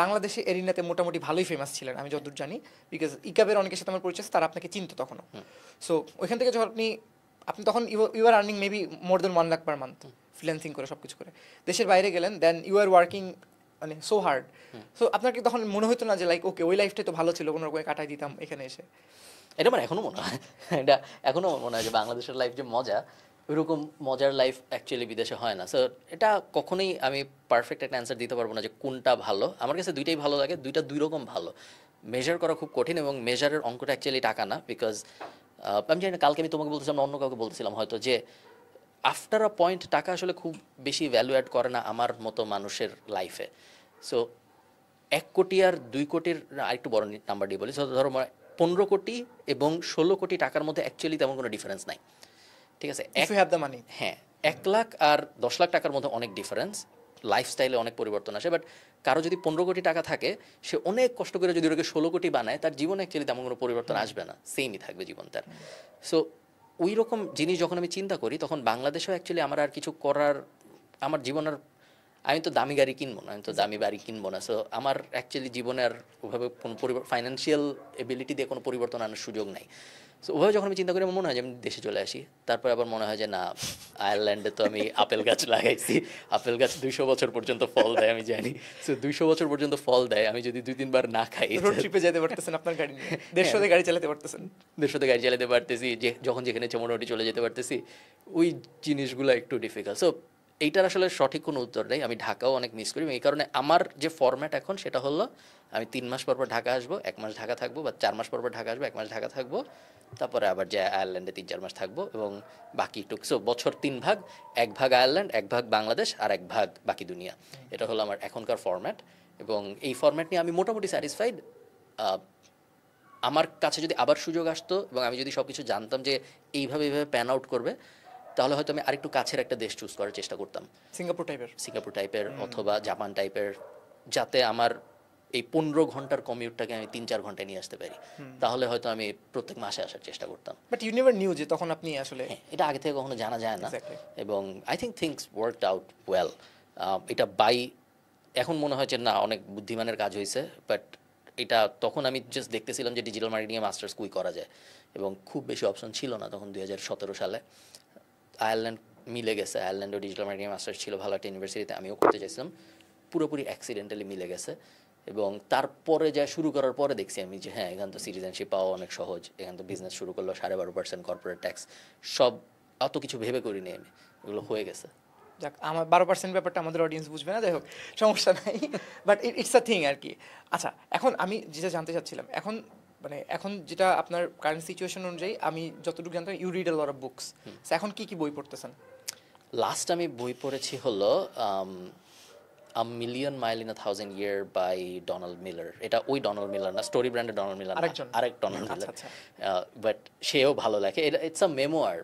বাংলাদেশে এরিনাতে মোটামুটি ভালোই ফেমাস ছিলেন, আমি যতদূর জানি, বিকজ ইকাবের অনেকের সাথে আমার পরিচয়, তারা আপনাকে চিনতো তখনও। সো ওইখান থেকে যখন আপনি তখন you are earning maybe more than 1 lakh per month freelancing করে সব কিছু করে, দেশের বাইরে গেলেন, then you are working so hard. So আপনার কি তখন মনে হতো না যে লাইক ওকে ওই লাইফটাই তো ভালো ছিল, কোনো রকম কাটাই দিতাম এখানে এসে? এটা এখনও মনে হয়, এটা এখনও মনে হয় যে বাংলাদেশের লাইফ যে মজা, ওইরকম মজার লাইফ অ্যাকচুয়ালি বিদেশে হয় না। সো এটা কখনোই আমি পারফেক্ট একটা অ্যান্সার দিতে পারবো না যে কোনটা ভালো। আমার কাছে দুইটাই ভালো লাগে, দুই রকম ভালো। মেজার করা খুব কঠিন, এবং মেজারের অঙ্কটা অ্যাকচুয়ালি টাকা না, বিকজ আমি জানি না, কালকে আমি তোমাকে বলতেছিলাম না অন্য কাউকে বলতেছিলাম হয়তো, যে আফটার আ পয়েন্ট টাকা আসলে খুব বেশি ভ্যালু অ্যাড করে না আমার মতো মানুষের লাইফে। সো 1 কোটি আর 2 কোটির আরেকটু বড় নাম্বার দিয়ে বলি, ধরো 15 কোটি এবং 16 কোটি টাকার মধ্যে অ্যাকচুয়ালি তেমন কোনো ডিফারেন্স নাই, ঠিক আছে? হ্যাঁ, 1 লাখ আর 10 লাখ টাকার মধ্যে অনেক ডিফারেন্স, লাইফস্টাইলে অনেক পরিবর্তন আসে। বাট কারো যদি 15 কোটি টাকা থাকে, সে অনেক কষ্ট করে যদি ওকে 16 কোটি বানায়, তার জীবনে অ্যাকচুয়ালি তেমন কোনো পরিবর্তন আসবে না, সেমই থাকবে জীবন তার। সো ওই রকম জিনিস যখন আমি চিন্তা করি, তখন বাংলাদেশেও অ্যাকচুয়ালি আমার আর কিছু করার, আমার জীবনের, আমি তো দামি গাড়ি কিনবো না, আমি তো দামি বাড়ি কিনবো না। সো আমার অ্যাকচুয়ালি জীবনে আর ওভাবে কোনো ফাইন্যান্সিয়াল এবিলিটি দিয়ে কোনো পরিবর্তন আনার সুযোগ নাই। সো ওভাবে যখন আমি চিন্তা করি, আমার মনে হয় যে আমি দেশে চলে আসি। তারপর আবার মনে হয় যে না, আয়ারল্যান্ডে তো আমি আপেল গাছ লাগাইছি, আপেল গাছ 200 বছর পর্যন্ত ফল দেয়, আমি জানি। সো 200 বছর পর্যন্ত ফল দেয়, আমি যদি 2-3 বার না খাই, রোড ট্রিপে যেতে পারতেছেন আপনার গাড়ি নিয়ে, 150 গাড়ি চালাতে পারতেছেন, 150 গাড়ি চালাতে পারতেছি, যে যখন যেখানে মোটামুটি চলে যেতে পারতেছি, ওই জিনিসগুলো একটু ডিফিকাল্ট। সো এইটার আসলে সঠিক কোনো উত্তর নেই। আমি ঢাকাও অনেক মিস করি, এই কারণে আমার যে ফরম্যাট এখন সেটা হলো, আমি 3 মাস পর ঢাকা আসবো, 1 মাস ঢাকা থাকবো, বা 4 মাস পর ঢাকা আসবো, 1 মাস ঢাকা থাকবো, তারপরে আবার যে আয়ারল্যান্ডে 3-4 মাস থাকবো, এবং বাকি সো বছর 3 ভাগ, 1 ভাগ আয়ারল্যান্ড, 1 ভাগ বাংলাদেশ, আর 1 ভাগ বাকি দুনিয়া। এটা হলো আমার এখনকার ফরম্যাট, এবং এই ফরম্যাট নিয়ে আমি মোটামুটি স্যাটিসফাইড। আমার কাছে যদি আবার সুযোগ আসতো, এবং আমি যদি সব কিছু জানতাম যে এইভাবে প্যান আউট করবে, তাহলে হয়তো আমি আরেকটু কাছের একটা দেশ চুজ করার চেষ্টা করতাম, সিঙ্গাপুর টাইপের অথবা জাপান টাইপের, যাতে আমার এই 15 ঘন্টার কমিউটটাকে আমি 3-4 ঘন্টায় নিয়ে আসতে পারি, তাহলে হয়তো আমি প্রত্যেক মাসে আসার চেষ্টা করতাম। বাট ইউ নেভার নিউ যে তখন আপনি আসলে হ্যাঁ, এটা আগে থেকে কখনো জানা যায় না। Exactly. এবং I think things worked out well. এটা বাই এখন মনে হয় যে না অনেক বুদ্ধিমানের কাজ হয়েছে, বাট এটা তখন আমি জাস্ট দেখতেছিলাম যে ডিজিটাল মার্কেটিংয়ে মাস্টার্স কুই করা যায়, এবং খুব বেশি অপশন ছিল না তখন 2017 সালে। আয়ারল্যান্ড মিলে গেছে, আয়ারল্যান্ডও ডিজিটাল মার্কেটিং মাস্টার্স ছিল ভালো একটা ইউনিভার্সিটিতে, আমিও করতে চাইছিলাম, পুরোপুরি অ্যাক্সিডেন্টালি মিলে গেছে। এবং তারপরে যা শুরু করার পরে দেখছি আমি যে হ্যাঁ, এখান তো সিটিজেনশিপ পাওয়া অনেক সহজ, এখান তো বিজনেস শুরু করলো 12.5% কর্পোরেট ট্যাক্স, সব অত কিছু ভেবে করিনি আমি, এগুলো হয়ে গেছে। যাক, আমার 12% ব্যাপারটা আমাদের অডিয়েন্স বুঝবে না, যাই হোক সমস্যা নাই, বাট ইটস আ থিং আর কি। আচ্ছা, এখন আমি যেটা জানতে চাচ্ছিলাম, এখন মানে এখন যেটা আপনার কারেন্ট সিচুয়েশন অনুযায়ী আমি যতটুকু জানতাম you read a lot of books, এখন কি কি বই পড়তেছেন? লাস্ট আমি বই পড়েছি হলো a million mile in a thousand year by Donald Miller. এটা ওই ডোনাল্ড মিলার না, স্টোরি ব্র্যান্ডের ডোনাল্ড মিলার, আরেকজন। আরেক ডোনাল্ড মিলার, আচ্ছা। বাট সেও ভালো লেখে। এটা ইটস আ মেমোয়ার।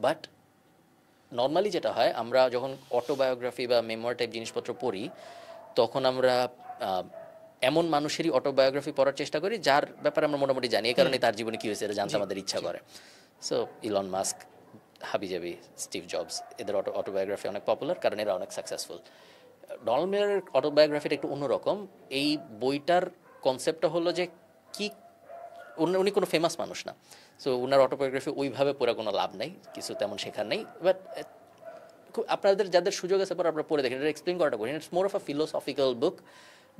বাট নর্মালি যেটা হয়, আমরা যখন অটোবায়োগ্রাফি বা মেমোয়ার টাইপ জিনিসপত্র পড়ি, তখন আমরা এমন মানুষেরই অটোবায়োগ্রাফি পড়ার চেষ্টা করি যার ব্যাপারে আমরা মোটামুটি জানি, এই কারণে তার জীবনে কী হয়েছে এটা জানতে আমাদের ইচ্ছা করে। সো ইলন মাস্ক, হাবিজাবি, স্টিভ জবস, এদের অটোবায়োগ্রাফি অনেক পপুলার কারণ এরা অনেক সাকসেসফুল। ডোনাল্ড মিলারের অটোবায়োগ্রাফিটা একটু অন্যরকম। এই বইটার কনসেপ্টটা হলো যে কি, উনি কোনো ফেমাস মানুষ না, সো ওনার অটোবায়োগ্রাফি ওইভাবে পড়ে কোনো লাভ নেই, কিছু তেমন শেখার নেই। বাট আপনাদের যাদের সুযোগ আছে পর আপনারা পড়ে দেখেন, এটা এক্সপ্লেন করাটা করি, it's more of a philosophical book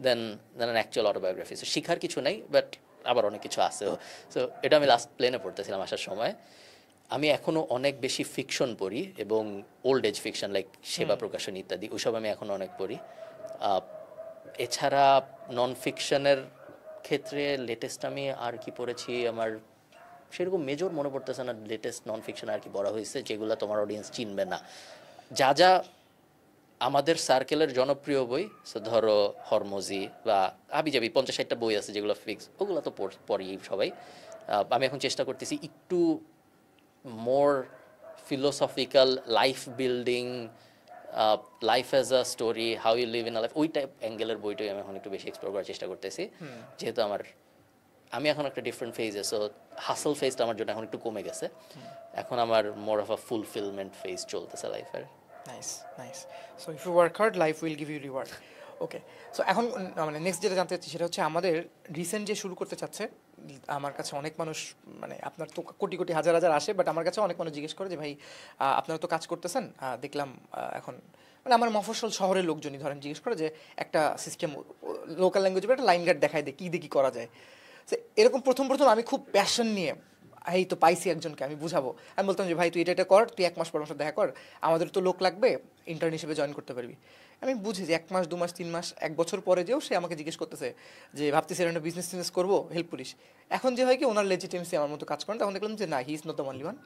than an actual autobiography. So শেখার কিছু নেই, বাট আবার অনেক কিছু আছেও। সো এটা আমি লাস্ট প্লেনে পড়তেছিলাম আসার সময়। আমি এখনও অনেক বেশি ফিকশন পড়ি, এবং ওল্ড এজ ফিকশন লাইক সেবা প্রকাশন ইত্যাদি, ওইসব আমি এখনও অনেক পড়ি। এছাড়া নন ফিকশনের ক্ষেত্রে লেটেস্ট আমি আর কি পড়েছি, আমার সেরকম মেজর মনে পড়তেছে না লেটেস্ট নন ফিকশন আর কি পড়া হয়েছে যেগুলো তোমার অডিয়েন্স চিনবে না। যা যা আমাদের সার্কেলের জনপ্রিয় বই, সো ধরো হরমোজি বা হাবিজাবি 50-60টা বই আছে যেগুলো ফিক্স, ওগুলো তো পড়ি সবাই। আমি এখন চেষ্টা করতেছি একটু more philosophical, life building, life as a story, how you live in a life, ওই টাইপ অ্যাঙ্গেলের বইটাই আমি এখন একটু বেশি এক্সপ্লোর করার চেষ্টা করতেছি। যেহেতু আমি এখন একটা ডিফারেন্ট ফেজে, সো হাসল ফেজটা আমার জন্য এখন একটু কমে গেছে, এখন আমার more of a fulfilment phase চলতেছে লাইফের। Nice. So if you work hard life will give you reward. Okay, so এখন মানে নেক্সট যেটা জানতে চাচ্ছি সেটা হচ্ছে আমাদের রিসেন্ট যে শুরু করতে চাচ্ছে, আমার কাছে অনেক মানুষ, মানে আপনার তো কোটি কোটি হাজার হাজার আসে, বাট আমার কাছে অনেক মানুষ জিজ্ঞেস করে যে ভাই আপনারা তো কাজ করতেছেন, দেখলাম এখন মানে আমার মফস্বল শহরের লোকজনই ধরেন জিজ্ঞেস করে যে একটা সিস্টেম লোকাল ল্যাঙ্গুয়েজে একটা লাইন গার্ড দেখায় দেয়, কী দেখি করা যায়। সো এরকম প্রথম আমি খুব প্যাশন নিয়ে এই তো পাইছি একজনকে, আমি বুঝাবো, আমি বলতাম যে ভাই তুই এটা কর, তুই 1 মাস পর আমার সাথে দেখা কর, আমাদের তো লোক লাগবে, ইন্টার্ন হিসেবে জয়েন করতে পারবি। আমি বুঝি যে 1 মাস 2 মাস 3 মাস 1 বছর পরে যেও সে আমাকে জিজ্ঞেস করতেছে যে ভাবতেছি একটা বিজনেস করবো, হেল্প করিস। এখন যে হয় কি ওনার লেজিটিমেসি আমার মতো কাজ করেন, তখন দেখলাম যে না, he is not the only one,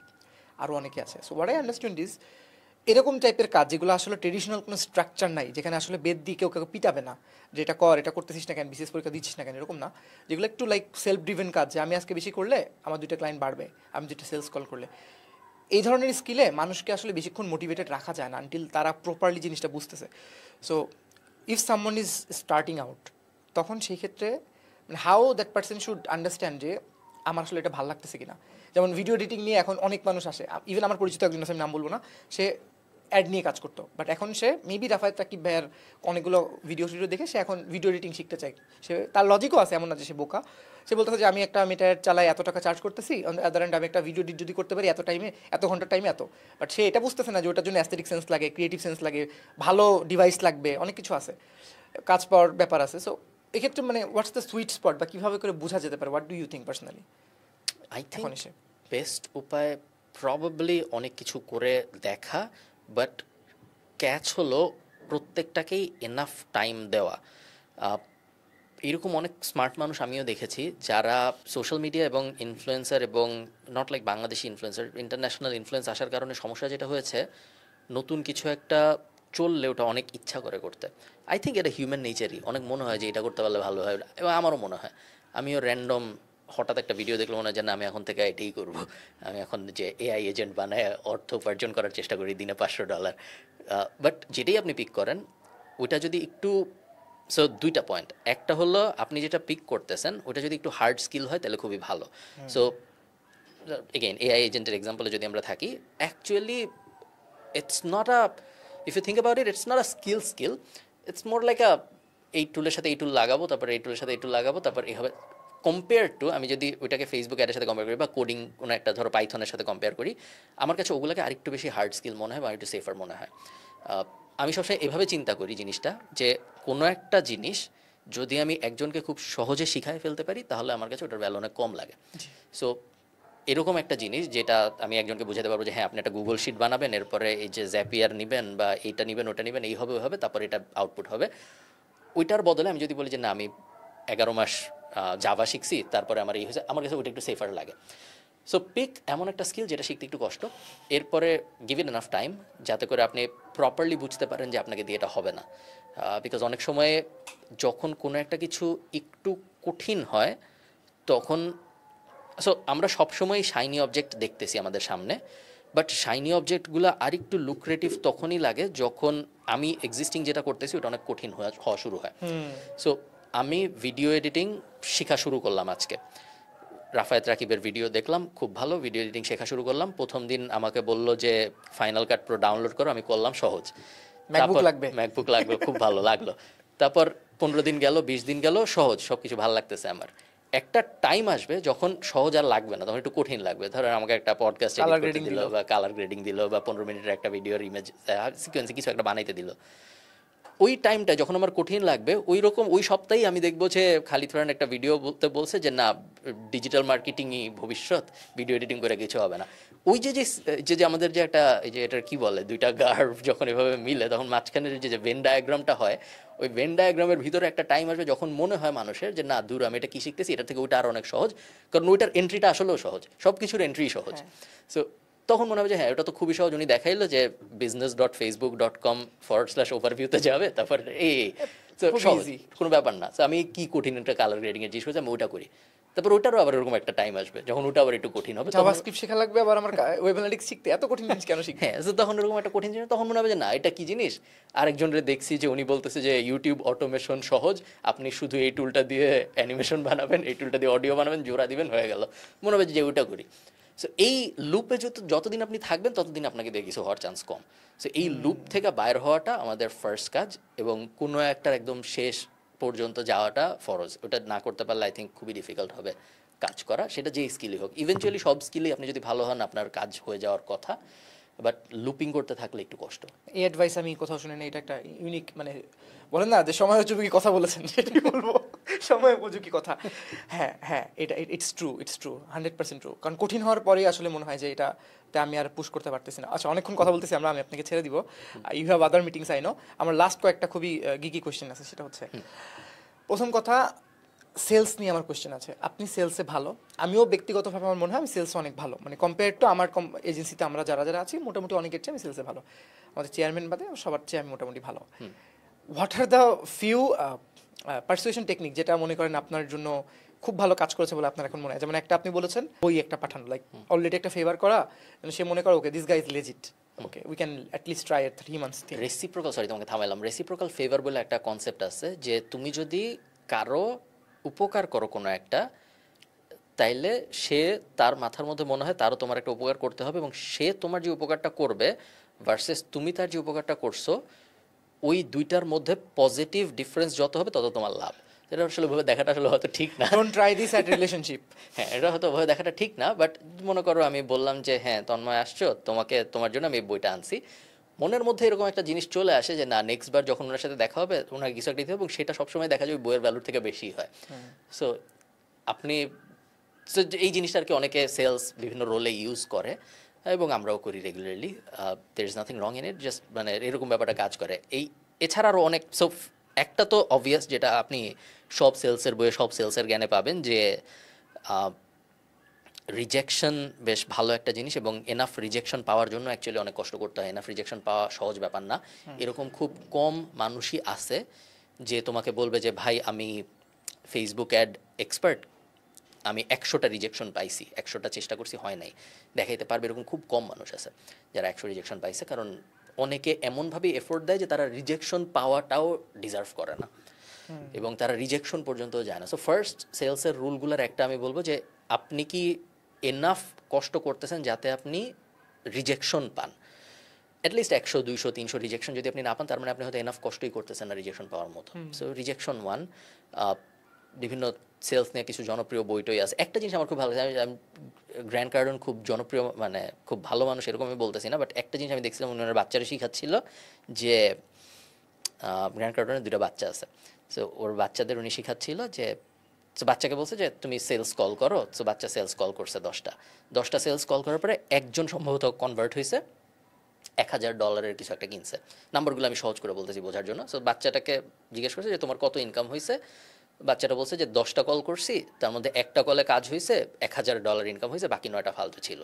আরও অনেকে আছে। So what I understand is এরকম টাইপের কাজ যেগুলো আসলে ট্রেডিশনাল কোনো স্ট্রাকচার নাই, যেখানে আসলে বেদ দিয়ে কেউ পিটাবে না যে এটা কর, এটা করতেছিস না কেন, বিশেষ পরীক্ষা দিচ্ছিস না কেন, এরকম না, যেগুলো একটু লাইক সেলফ ড্রিভেন কাজ, যে আমি আজকে বেশি করলে আমার 2টা ক্লায়েন্ট বাড়বে, আমি 2টা সেলস কল করলে, এই ধরনের স্কিলে মানুষকে আসলে বেশিক্ষণ মোটিভেটেড রাখা যায় না আনটিল তারা প্রপারলি জিনিসটা বুঝতেছে। So if someone is starting out, তখন সেই ক্ষেত্রে মানে how that person should understand যে আমার আসলে এটা ভালো লাগতেছে কিনা। যেমন ভিডিও এডিটিং নিয়ে এখন অনেক মানুষ আসে, ইভেন আমার পরিচিত একজন আছে, আমি নাম বলবো না, সে অ্যাড নিয়ে কাজ করতো, বাট এখন সে মেবি রাফায়েত রাকিব ভাইয়ের অনেকগুলো ভিডিও দেখে সে এখন ভিডিও এডিটিং শিখতে চায়। সে তার লজিকও আছে, এমন না যে সে বোকা। সে বলতেছে যে আমি একটা মিটার চালাই, এত টাকা চার্জ করতেছি, আদার এন্ড আমি একটা ভিডিও এডিট যদি করতে পারি এত টাইমে, এত ঘন্টার টাইমে এত, বাট সে এটা বুঝতেছে না যে ওটার জন্য অ্যাস্থেটিক সেন্স লাগে, ক্রিয়েটিভ সেন্স লাগে, ভালো ডিভাইস লাগবে, অনেক কিছু আছে, কাজ পাওয়ার ব্যাপার আছে। সো এক্ষেত্রে মানে হোয়াটস দ্য সুইট স্পট, বা কীভাবে করে বোঝা যেতে পারে, what do you think personally? I think best উপায় প্রবাবলি অনেক কিছু করে দেখা, বাট ক্যাচ হলো প্রত্যেকটাকেই এনাফ টাইম দেওয়া। এরকম অনেক স্মার্ট মানুষ আমিও দেখেছি যারা সোশ্যাল মিডিয়া এবং ইনফ্লুয়েন্সার, এবং not like Bangladeshi influencer, international influence আসার কারণে সমস্যা যেটা হয়েছে, নতুন কিছু একটা চললে ওটা অনেক ইচ্ছা করে করতে। আই থিঙ্ক এটা হিউম্যান নেচারই, অনেক মনে হয় যে এটা করতে পারলে ভালো হয়, এবং আমারও মনে হয়। আমিও র্যান্ডম হঠাৎ একটা ভিডিও দেখলে মনে হয় যে না, আমি এখন থেকে এটাই করবো, আমি এখন যে এআই এজেন্ট বানায় অর্থ উপার্জন করার চেষ্টা করি দিনে $500। বাট যেটাই আপনি পিক করেন, ওইটা যদি একটু সো দুইটা পয়েন্ট, একটা হলো আপনি যেটা পিক করতেছেন ওটা যদি একটু হার্ড স্কিল হয় তাহলে খুবই ভালো। সো এগেইন এআই এজেন্টের এক্সাম্পলে যদি আমরা থাকি, actually it's not a, if you think about it, it's not a skill, it's more like a এই টুলের সাথে এই টুল লাগাবো, তারপর এই টুলের সাথে এই টুল লাগাবো, তারপর এইভাবে কম্পেয়ার টু, আমি যদি ওইটাকে ফেসবুক অ্যাডের সাথে কম্পেয়ার করি বা কোডিং কোনো একটা ধরো পাইথনের সাথে কম্পেয়ার করি, আমার কাছে ওগুলোকে আরেকটু বেশি হার্ড স্কিল মনে হয় বা আরেকটু সেফার মনে হয়। আমি সবসময় এভাবে চিন্তা করি জিনিসটা, যে কোনো একটা জিনিস যদি আমি একজনকে খুব সহজে শিখায় ফেলতে পারি তাহলে আমার কাছে ওটার ভ্যালু অনেক কম লাগে। সো এরকম একটা জিনিস যেটা আমি একজনকে বুঝাতে পারবো যে হ্যাঁ আপনি একটা গুগল শিট বানাবেন, এরপরে এই যে জ্যাপিয়ার নেবেন বা এইটা নেবেন ওটা নেবেন, এই হবে ওই হবে, তারপর এটা আউটপুট হবে, ওইটার বদলে আমি যদি বলি যে না আমি 11 মাস জাভা শিখছি তারপরে আমার এই হয়েছে, আমার কাছে ওইটা একটু সেফার লাগে। সো পিক এমন একটা স্কিল যেটা শিখতে একটু কষ্ট, এরপরে গিভ ইট এনাফ টাইম যাতে করে আপনি প্রপারলি বুঝতে পারেন যে আপনাকে দিয়ে এটা হবে না। বিকজ অনেক সময়ে যখন কোনো একটা কিছু একটু কঠিন হয় তখন, সো আমরা সবসময় শাইনি অবজেক্ট দেখতেছি আমাদের সামনে, বাট শাইনি অবজেক্টগুলো আরেকটু লুক্রেটিভ তখনই লাগে যখন আমি এক্সিস্টিং যেটা করতেছি ওটা অনেক কঠিন হওয়া শুরু হয়। সো আমি ভিডিও এডিটিং শেখা শুরু করলাম আজকে, রাফায়েত রাকিবের ভিডিও দেখলাম, খুব ভালো, ভিডিও এডিটিং শেখা শুরু করলাম। প্রথম দিন আমাকে বলল যে ফাইনাল কাট প্রো ডাউনলোড করো, আমি করলাম সহজ, ম্যাকবুক লাগবে, খুব ভালো লাগলো। তারপর 15 দিন গেল, 20 দিন গেল, সহজ, সব কিছু ভালো লাগতেছে আমার। একটা টাইম আসবে যখন সহজ আর লাগবে না, তখন একটু কঠিন লাগবে। ধরেন আমাকে একটা পডকাস্ট এডিট করতে দিল বা কালার গ্রেডিং দিল বা 15 মিনিটের একটা ভিডিওর ইমেজ সিকোয়েন্সে কিছু একটা বানাইতে দিল, ওই টাইমটা যখন আমার কঠিন লাগবে ওই রকম ওই সপ্তাহেই আমি দেখবো যে খালিদ ফরহান একটা ভিডিও বলতে বলছে যে না ডিজিটাল মার্কেটিংই ভবিষ্যৎ, ভিডিও এডিটিং করে কিছু হবে না। ওই যে যে যে আমাদের যে একটা এই যে এটার কী বলে দুইটা গার্ভ যখন এভাবে মিলে তখন মাঝখানের যে ভেন ডায়াগ্রামটা হয়, ওই ভেন ডায়াগ্রামের ভিতরে একটা টাইম আসবে যখন মনে হয় মানুষের যে না দূর আমি এটা কী শিখতেছি, এটা থেকে ওইটা আরও অনেক সহজ, কারণ ওইটার এন্ট্রিটা আসলেও সহজ, সব কিছুর এন্ট্রি সহজ। সো তখন মনে হবে যে হ্যাঁ ওটা তো খুবই সহজ। উনি দেখাইলো যে business.facebook.com/overview-তে যাবে, তারপর এই সহজ, কোনো ব্যাপার না। তো আমি কি কঠিন একটা কালার গ্রেডিংয়ের জিনিস হচ্ছে আমি ওটা করি, তারপর ওটারও আবার এরকম একটা টাইম আসবে যখন ওটা আবার একটু কঠিন হবে, জাভাস্ক্রিপ্ট শেখা লাগবে আবার আমার ওয়েব অ্যানালিটিক্স শিখতে, এত কঠিন জিনিস কেন শিখতে? হ্যাঁ, তখন এরকম একটা কঠিন জিনিস, তখন মনে হবে যে না এটা কি জিনিস। আরেকজনের দেখছি যে উনি বলতেছে যে ইউটিউব অটোমেশন সহজ, আপনি শুধু এই টুলটা দিয়ে অ্যানিমেশন বানাবেন, এই টুলটা দিয়ে অডিও বানাবেন, জোড়া দিবেন, হয়ে গেল। মনে হবে যে ওটা করি। সো এই লুপে যতদিন আপনি থাকবেন ততদিন আপনাকে দিয়ে কিছু হওয়ার চান্স কম। সো এই লুপ থেকে বাইর হওয়াটা আমাদের ফার্স্ট কাজ, এবং কোনো একটার একদম শেষ পর্যন্ত যাওয়াটা ফরজ। ওটা না করতে পারলে আই থিঙ্ক খুবই ডিফিকাল্ট হবে কাজ করা, সেটা যেই স্কিলই হোক। ইভেনচুয়ালি সব স্কিলই আপনি যদি ভালো হন আপনার কাজ হয়ে যাওয়ার কথা, বাট লুপিং করতে থাকলে একটু কষ্ট। এই অ্যাডভাইস আমি কোথাও শুনি না, এটা একটা ইউনিক, মানে বলেন না যে সময় উপযোগী কথা বলেছেন, সেটাই বলবো, সময় উপযোগী কথা। হ্যাঁ হ্যাঁ, এটা ইটস ট্রু 100% ট্রু, কারণ কঠিন হওয়ার পরেই আসলে মনে হয় যে এটাতে আমি আর পুশ করতে পারতেছি না। আচ্ছা, অনেকক্ষণ কথা বলতেছি আমি আপনাকে ছেড়ে দিব, you have other meetings I know. আমার লাস্ট কয়েকটা খুবই গিকি কোয়েশ্চেন আছে, সেটা হচ্ছে প্রথম কথা সেলস নিয়ে আমার কোয়েশ্চেন আছে। আপনি সেলসে ভালো, আমিও ব্যক্তিগতভাবে আমার মনে হয় আমি সেলসে অনেক ভালো, মানে কম্পেয়ার টু আমার এজেন্সিতে আমরা যারা যারা আছি মোটামুটি অনেকের চেয়ে আমি সেলসে ভালো, আমাদের চেয়ারম্যান বাদে সবার চেয়ে আমি মোটামুটি ভালো। What are the few persuasion technique যেটা মনে করেন আপনার জন্য খুব ভালো কাজ করেছে বলে আপনার এখন মনে হয়? যেমন একটা আপনি বলেছেন বই একটা পাঠানো, লাইক অলরেডি একটা ফেভার করা, সে মনে করে okay this guy is legit, okay we can at least try 3 months thing. Reciprocal, sorry তোমাকে থামাইলাম, রেসিপ্রোকাল ফেভার বলে একটা কনসেপ্ট আছে, যে তুমি যদি কারো উপকার করো কোনো একটা, তাইলে সে তার মাথার মধ্যে মনে হয় তারও তোমার একটা উপকার করতে হবে, এবং সে তোমার যে উপকারটা করবে ভার্সেস তুমি তার যে উপকারটা করছো, ওই দুইটার মধ্যে পজিটিভ ডিফারেন্স যত হবে তত তোমার লাভ। এটা আসলে ভাবে দেখাটা আসলে হয়তো ঠিক না, don't try this at relationship. হ্যাঁ, এটা হয়তো ভাবে দেখাটা ঠিক না, বাট মনে করো আমি বললাম যে হ্যাঁ তন্ময় আসছো, তোমার জন্য আমি এই বইটা আনছি, মনের মধ্যে এরকম একটা জিনিস চলে আসে যে না নেক্সট বার যখন ওনার সাথে দেখা হবে ওনার কিছু একটা দিতে হবে, এবং সেটা সবসময় দেখা যায় বইয়ের ভ্যালুর থেকে বেশি হয়। সো আপনি এই জিনিসটা আর কি অনেকে সেলস বিভিন্ন রোলে ইউজ করে, এবং আমরাও করি regularly. There is nothing wrong in it, just মানে এরকম ব্যাপারটা কাজ করে। এছাড়া আরও অনেক, সো একটা তো অবভিয়াস যেটা আপনি সব সেলসের বইয়ে সব সেলসের জ্ঞানে পাবেন, যে রিজেকশন বেশ ভালো একটা জিনিস, এবং এনাফ রিজেকশন পাওয়ার জন্য অ্যাকচুয়ালি অনেক কষ্ট করতে হয়। এনাফ রিজেকশন পাওয়া সহজ ব্যাপার না। এরকম খুব কম মানুষই আছে যে তোমাকে বলবে যে ভাই আমি ফেসবুক অ্যাড এক্সপার্ট, আমি 100টা রিজেকশন পাইছি, 100টা চেষ্টা করছি হয় নাই, দেখাইতে পারবে। এরকম খুব কম মানুষ আছে যারা 100 রিজেকশন পাইছে, কারণ অনেকে এমনভাবেই এফোর্ট দেয় যে তারা রিজেকশন পাওয়াটাও ডিজার্ভ করে না। এবং তারা রিজেকশন পর্যন্ত যায় না। সো ফার্স্ট সেলসের রুলগুলোর একটা আমি বলবো যে আপনি কি এনাফ কষ্ট করতেছেন যাতে আপনি রিজেকশন পান। অ্যাটলিস্ট 100, 200, 300 রিজেকশন যদি আপনি না পান, তার মানে আপনি হয়তো এনাফ কষ্টই করতেছেন না রিজেকশন পাওয়ার মতো। So rejection one. বিভিন্ন সেলস নিয়ে কিছু জনপ্রিয় বইটই আছে। একটা জিনিস আমার খুব ভালো লাগে, আমি গ্র্যান্ড কার্ডন খুব জনপ্রিয়, মানে খুব ভালো মানুষ এরকম আমি বলতেছি না, বাট একটা জিনিস আমি দেখছিলাম ওনার বাচ্চারা শিখাচ্ছিল যে গ্র্যান্ড কার্ডনের 2টা বাচ্চা আছে। সো ওর বাচ্চাদের উনি শিখাচ্ছিল যে বাচ্চাকে বলছে যে তুমি সেলস কল করো। সো বাচ্চা সেলস কল করছে 10টা সেলস কল করার পরে একজন সম্ভবত কনভার্ট হয়েছে, $1000 কিছু একটা কিনছে। নাম্বারগুলো আমি সহজ করে বলতেছি বোঝার জন্য। সো বাচ্চাটাকে জিজ্ঞেস করছে যে তোমার কত ইনকাম হয়েছে। বাচ্চাটা বলছে যে 10টা কল করছি, তার মধ্যে একটা কলে কাজ হয়েছে, $1000 ইনকাম হয়েছে, বাকি 9টা ফালতু ছিল।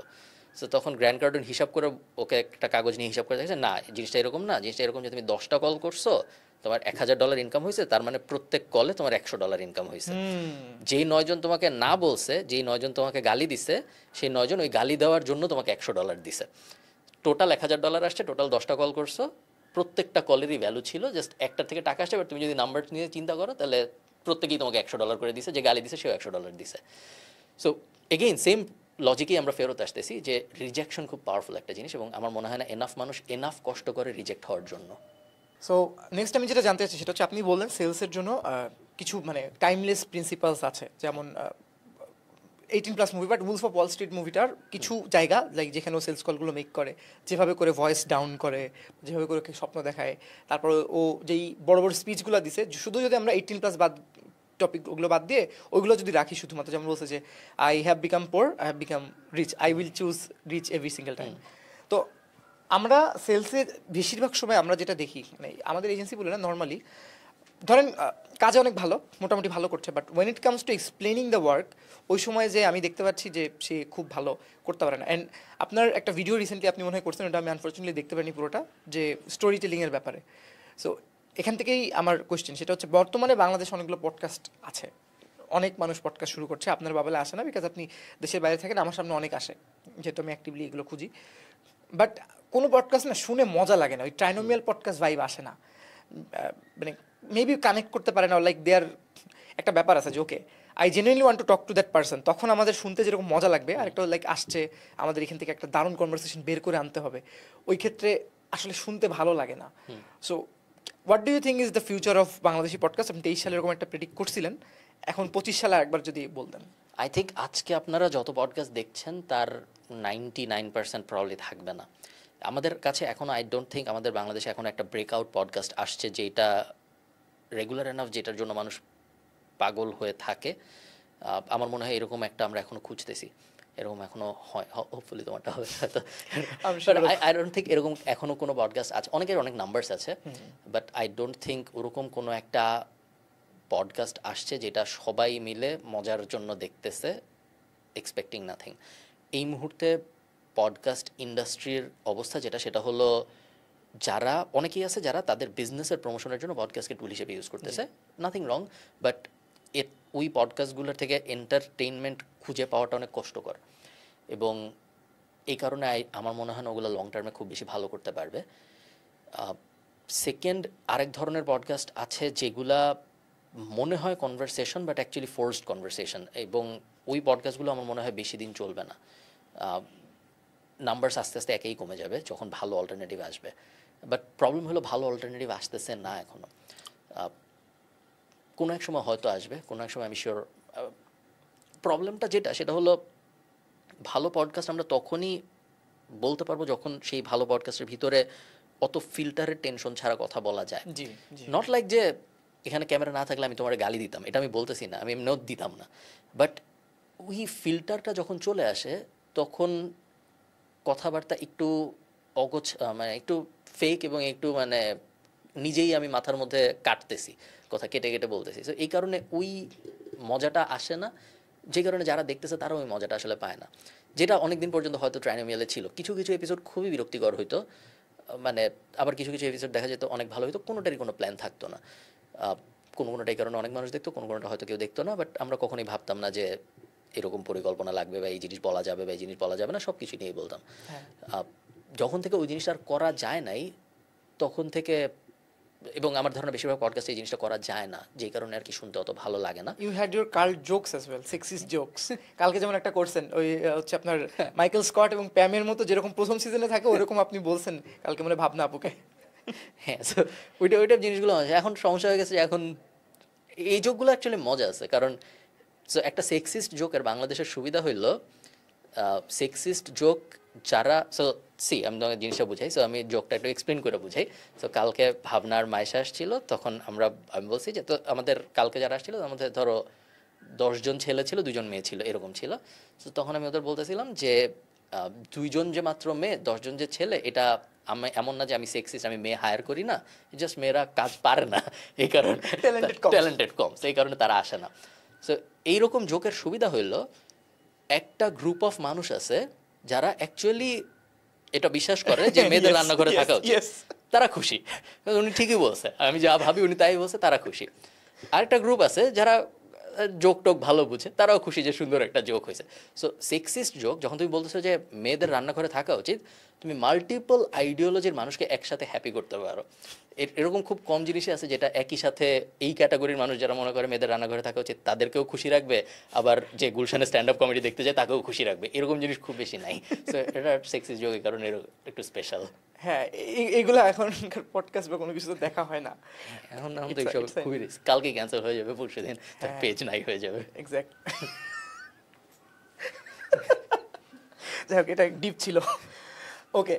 সো তখন গ্র্যান্ড কার্ডন হিসাব করে ওকে একটা কাগজ নিয়ে হিসাব করে দেখছে, না জিনিসটা এরকম না, জিনিসটা এরকম যে তুমি 10টা কল করছো, তোমার $1000 ইনকাম হয়েছে, তার মানে প্রত্যেক কলে তোমার $100 ইনকাম হয়েছে। যেই 9জন তোমাকে না বলছে, যেই 9জন তোমাকে গালি দিছে, সেই 9জন ওই গালি দেওয়ার জন্য তোমাকে $100 দিছে। টোটাল $1000 আসছে, টোটাল 10টা কল করছো, প্রত্যেকটা কলেরই ভ্যালু ছিল জাস্ট একটার থেকে টাকা আসছে। এবার তুমি যদি নাম্বার নিয়ে চিন্তা করো তাহলে প্রত্যেকেই তোমাকে $100 করে দিছে, যে গালি দিছে সেও $100 দিছে। সো এগেইন সেম লজিকেই আমরা ফেরত আসতেছি যে রিজেকশন খুব পাওয়ারফুল একটা জিনিস, এবং আমার মনে হয় না এনাফ মানুষ এনাফ কষ্ট করে রিজেক্ট হওয়ার জন্য। সো নেক্সট আমি যেটা জানতে চাচ্ছি সেটা হচ্ছে, আপনি বললেন সেলসের জন্য কিছু মানে টাইমলেস প্রিন্সিপালস আছে, যেমন 18+ movie, but Wolf of Wall Street মুভিটার কিছু জায়গা লাইক যেখানে ও সেলস কলগুলো মেক করে, যেভাবে করে ভয়েস ডাউন করে, যেভাবে করে স্বপ্ন দেখায়, তারপর ও যেই বড় বড় স্পিচগুলো দিছে, শুধু যদি আমরা 18+ বাদ টপিক ওগুলো বাদ দিয়ে ওইগুলো যদি রাখি শুধুমাত্র, যেমন বলছে যে I have become poor, I have become rich, I will choose rich every single time. তো আমরা সেলসের বেশিরভাগ সময় আমরা যেটা দেখি, মানে আমাদের এজেন্সি বলে না, নর্মালি ধরেন কাজে অনেক ভালো, মোটামুটি ভালো করছে, but when it comes to explaining the work, ওই সময় যে আমি দেখতে পাচ্ছি যে সে খুব ভালো করতে পারে না। অ্যান্ড আপনার একটা ভিডিও রিসেন্টলি আপনি মনে হয় করছেন, ওটা আমি আনফর্চুনেটলি দেখতে পারিনি পুরোটা, যে স্টোরি টেলিংয়ের ব্যাপারে। সো এখান থেকেই আমার কোয়েশ্চেন, সেটা হচ্ছে বর্তমানে বাংলাদেশে অনেকগুলো পডকাস্ট আছে, অনেক মানুষ পডকাস্ট শুরু করছে, আপনার বাবেলে আসে না বিকজ আপনি দেশের বাইরে থাকেন, আমার সামনে অনেক আসে যেহেতু আমি অ্যাক্টিভলি এগুলো খুঁজি। বাট কোনো পডকাস্ট না শুনে মজা লাগে না, ওই ট্রাইনোমিয়াল পডকাস্ট ভাইব আসে না, মানে মেবি কানেক্ট করতে পারে না, লাইক দেয়ার একটা ব্যাপার আছে যে okay I genuinely want to talk to that person, তখন আমাদের শুনতে যেরকম মজা লাগবে, আর একটা লাইক আসছে আমাদের এখান থেকে একটা দারুণ কনভারসেশন বের করে আনতে হবে, ওই ক্ষেত্রে আসলে শুনতে ভালো লাগে না। So what do you think is the future of Bangladeshi podcast? আপনি 23 সালে এরকম একটা প্রেডিক্ট করছিলেন, এখন 25 সালে একবার যদি বলতেন। আই থিঙ্ক আজকে আপনারা যত পডকাস্ট দেখছেন তার 99% প্রবলি থাকবে না। আমাদের কাছে এখনও আই ডোন্ট থিঙ্ক আমাদের বাংলাদেশে এখন একটা ব্রেকআউট পডকাস্ট আসছে যেটা রেগুলার এনাফ, যেটার জন্য মানুষ পাগল হয়ে থাকে। আমার মনে হয় এরকম একটা আমরা এখনও খুঁজতেছি, এরকম এখনও হয়, হোপফুলি তোমারটা হবে হয়তো। আই ডোন্ট থিঙ্ক এরকম এখনও কোনো পডকাস্ট আছে, অনেকের অনেক নাম্বারস আছে, বাট আই ডোন্ট থিঙ্ক ওরকম কোনো একটা পডকাস্ট আসছে যেটা সবাই মিলে মজার জন্য দেখতেছে, এক্সপেক্টিং নাথিং। এই মুহূর্তে পডকাস্ট ইন্ডাস্ট্রির অবস্থা যেটা, সেটা হলো যারা অনেকেই আছে যারা তাদের বিজনেসের প্রমোশনের জন্য পডকাস্টকে টুল হিসেবে ইউজ করতেছে, নাথিং রং, বাট ওই পডকাস্টগুলোর থেকে এন্টারটেইনমেন্ট খুঁজে পাওয়াটা অনেক কষ্টকর, এবং এই কারণে আমার মনে হয় না ওগুলো লং টার্মে খুব বেশি ভালো করতে পারবে। সেকেন্ড, আরেক ধরনের পডকাস্ট আছে যেগুলা মনে হয় conversation but actually forced conversation, এবং ওই পডকাস্টগুলো আমার মনে হয় বেশি দিন চলবে না। নাম্বারস আস্তে আস্তে একেই কমে যাবে যখন ভালো অল্টারনেটিভ আসবে, বাট প্রবলেম হলো ভালো অল্টারনেটিভ আসতেছে না এখনও। কোনো এক সময় হয়তো আসবে, কোনো এক সময় আমি শিওর। প্রবলেমটা যেটা, সেটা হলো ভালো পডকাস্ট আমরা তখনই বলতে পারবো যখন সেই ভালো পডকাস্টের ভিতরে অত ফিল্টারের টেনশন ছাড়া কথা বলা যায়। নট লাইক যে এখানে ক্যামেরা না থাকলে আমি তোমার গালি দিতাম, এটা আমি বলতেছি না, আমি এমনিও দিতাম না, বাট ওই ফিল্টারটা যখন চলে আসে তখন কথাবার্তা একটু মানে একটু ফেক, এবং একটু মানে নিজেই আমি মাথার মধ্যে কাটতেছি, কথা কেটে কেটে বলতেছি। সো এই কারণে ওই মজাটা আসে না, যে কারণে যারা দেখতেছে তারাও ওই মজাটা আসলে পায় না, যেটা অনেকদিন পর্যন্ত হয়তো ট্রাইনোমিয়ালে ছিল। কিছু কিছু এপিসোড খুবই বিরক্তিকর হইতো, মানে আবার কিছু কিছু এপিসোড দেখা যেত অনেক ভালো হইতো, কোনোটারই কোনো প্ল্যান থাকতো না, কোনোটাই কারণে অনেক মানুষ দেখতো, কোনোটা হয়তো কেউ দেখতো না, বাট আমরা কখনোই ভাবতাম না যে এরকম পরিকল্পনা লাগবে বা এই জিনিস বলা যাবে বা এই জিনিস বলা যাবে না, সব কিছু নিয়েই বলতাম। যখন থেকে ওই জিনিসটা আর করা যায় নাই, তখন থেকে এবং আমার ধারণা বেশিরভাগ পডকাস্টে এই জিনিসটা করা যায় না, যেই কারণে আর কি শুনতে অত ভালো লাগে না। You had your cult jokes as well, sexist jokes. কালকে যেমন একটা করছেন ওই হচ্ছে আপনার মাইকেল স্কট এবং প্যামের মতো যেরকম প্রথম সিজনে থাকে ওরকম আপনি বলছেন কালকে মানে ভাবনা আপুকে। হ্যাঁ, সো ওইটা জিনিসগুলো আছে। এখন সমস্যা হয়ে গেছে যে এখন এই জোকগুলো অ্যাকচুয়ালি মজা আছে, কারণ সো একটা সেক্সিস্ট জোকের বাংলাদেশের সুবিধা হইল, সেক্সিস্ট জোক যারা, সো আমি তোমাকে জিনিসটা বুঝাই, সো আমি জোকটা একটু এক্সপ্লেন করে বুঝাই। সো কালকে ভাবনার মাইশা আসছিল, তখন আমি বলছি যে তো আমাদের কালকে যারা আসছিল আমাদের ধরো 10 জন ছেলে ছিল, 2 জন মেয়ে ছিল, এরকম ছিল। তো তখন আমি ওদের বলতেছিলাম যে 2 জন যে মাত্র মেয়ে, 10 জন যে ছেলে, এটা আমি এমন না যে আমি সেক্সিস্ট, আমি মেয়ে হায়ার করি না, জাস্ট মেয়েরা কাজ পারে না, এই কারণে ট্যালেন্টেড কম, সেই কারণে তারা আসে না। সো এইরকম জোকের সুবিধা হইল একটা গ্রুপ অফ মানুষ আছে যারা অ্যাকচুয়ালি এটা বিশ্বাস করে যে মেয়েদের রান্নাঘরে থাকা উচিত, তারা খুশি। উনি ঠিকই বলছে, আমি যা ভাবি উনি তাই বলছে, তারা খুশি। আরেকটা গ্রুপ আছে যারা জোক টোক ভালো বুঝে, তারাও খুশি যে সুন্দর একটা জোক হয়েছে। সো সেক্সিস্ট জোক যখন তুমি বলতেছো যে মেয়েদের রান্নাঘরে থাকা উচিত, তুমি মাল্টিপল আইডিওলজির মানুষকে একসাথে হ্যাপি করতে পারো। এরকম খুব কম জিনিসই আছে যেটা একই সাথে এই ক্যাটাগরির মানুষ যারা মনে করে মেয়েদের রান্নাঘরে থাকা উচিত তাদেরকেও খুশি রাখবে, আবার যে গুলশানে স্ট্যান্ড আপ কমেডি দেখতে যায় তাকেও খুশি রাখবে, এরকম জিনিস খুব বেশি নাই। সো এটা সেক্সিস্ট জোকের কারণে একটু স্পেশাল। হ্যাঁ, এইগুলো এখনকার পডকাস্ট বা কোনো কিছু তো দেখা হয় না এখন তো এইসব খুবই রিস্ক, কালকে ক্যান্সেল হয়ে যাবে, পরশু দিন তার পেজ নাই হয়ে যাবে। এক্স্যাক্ট। যাই হোক, এটা ডিপ ছিল। ওকে,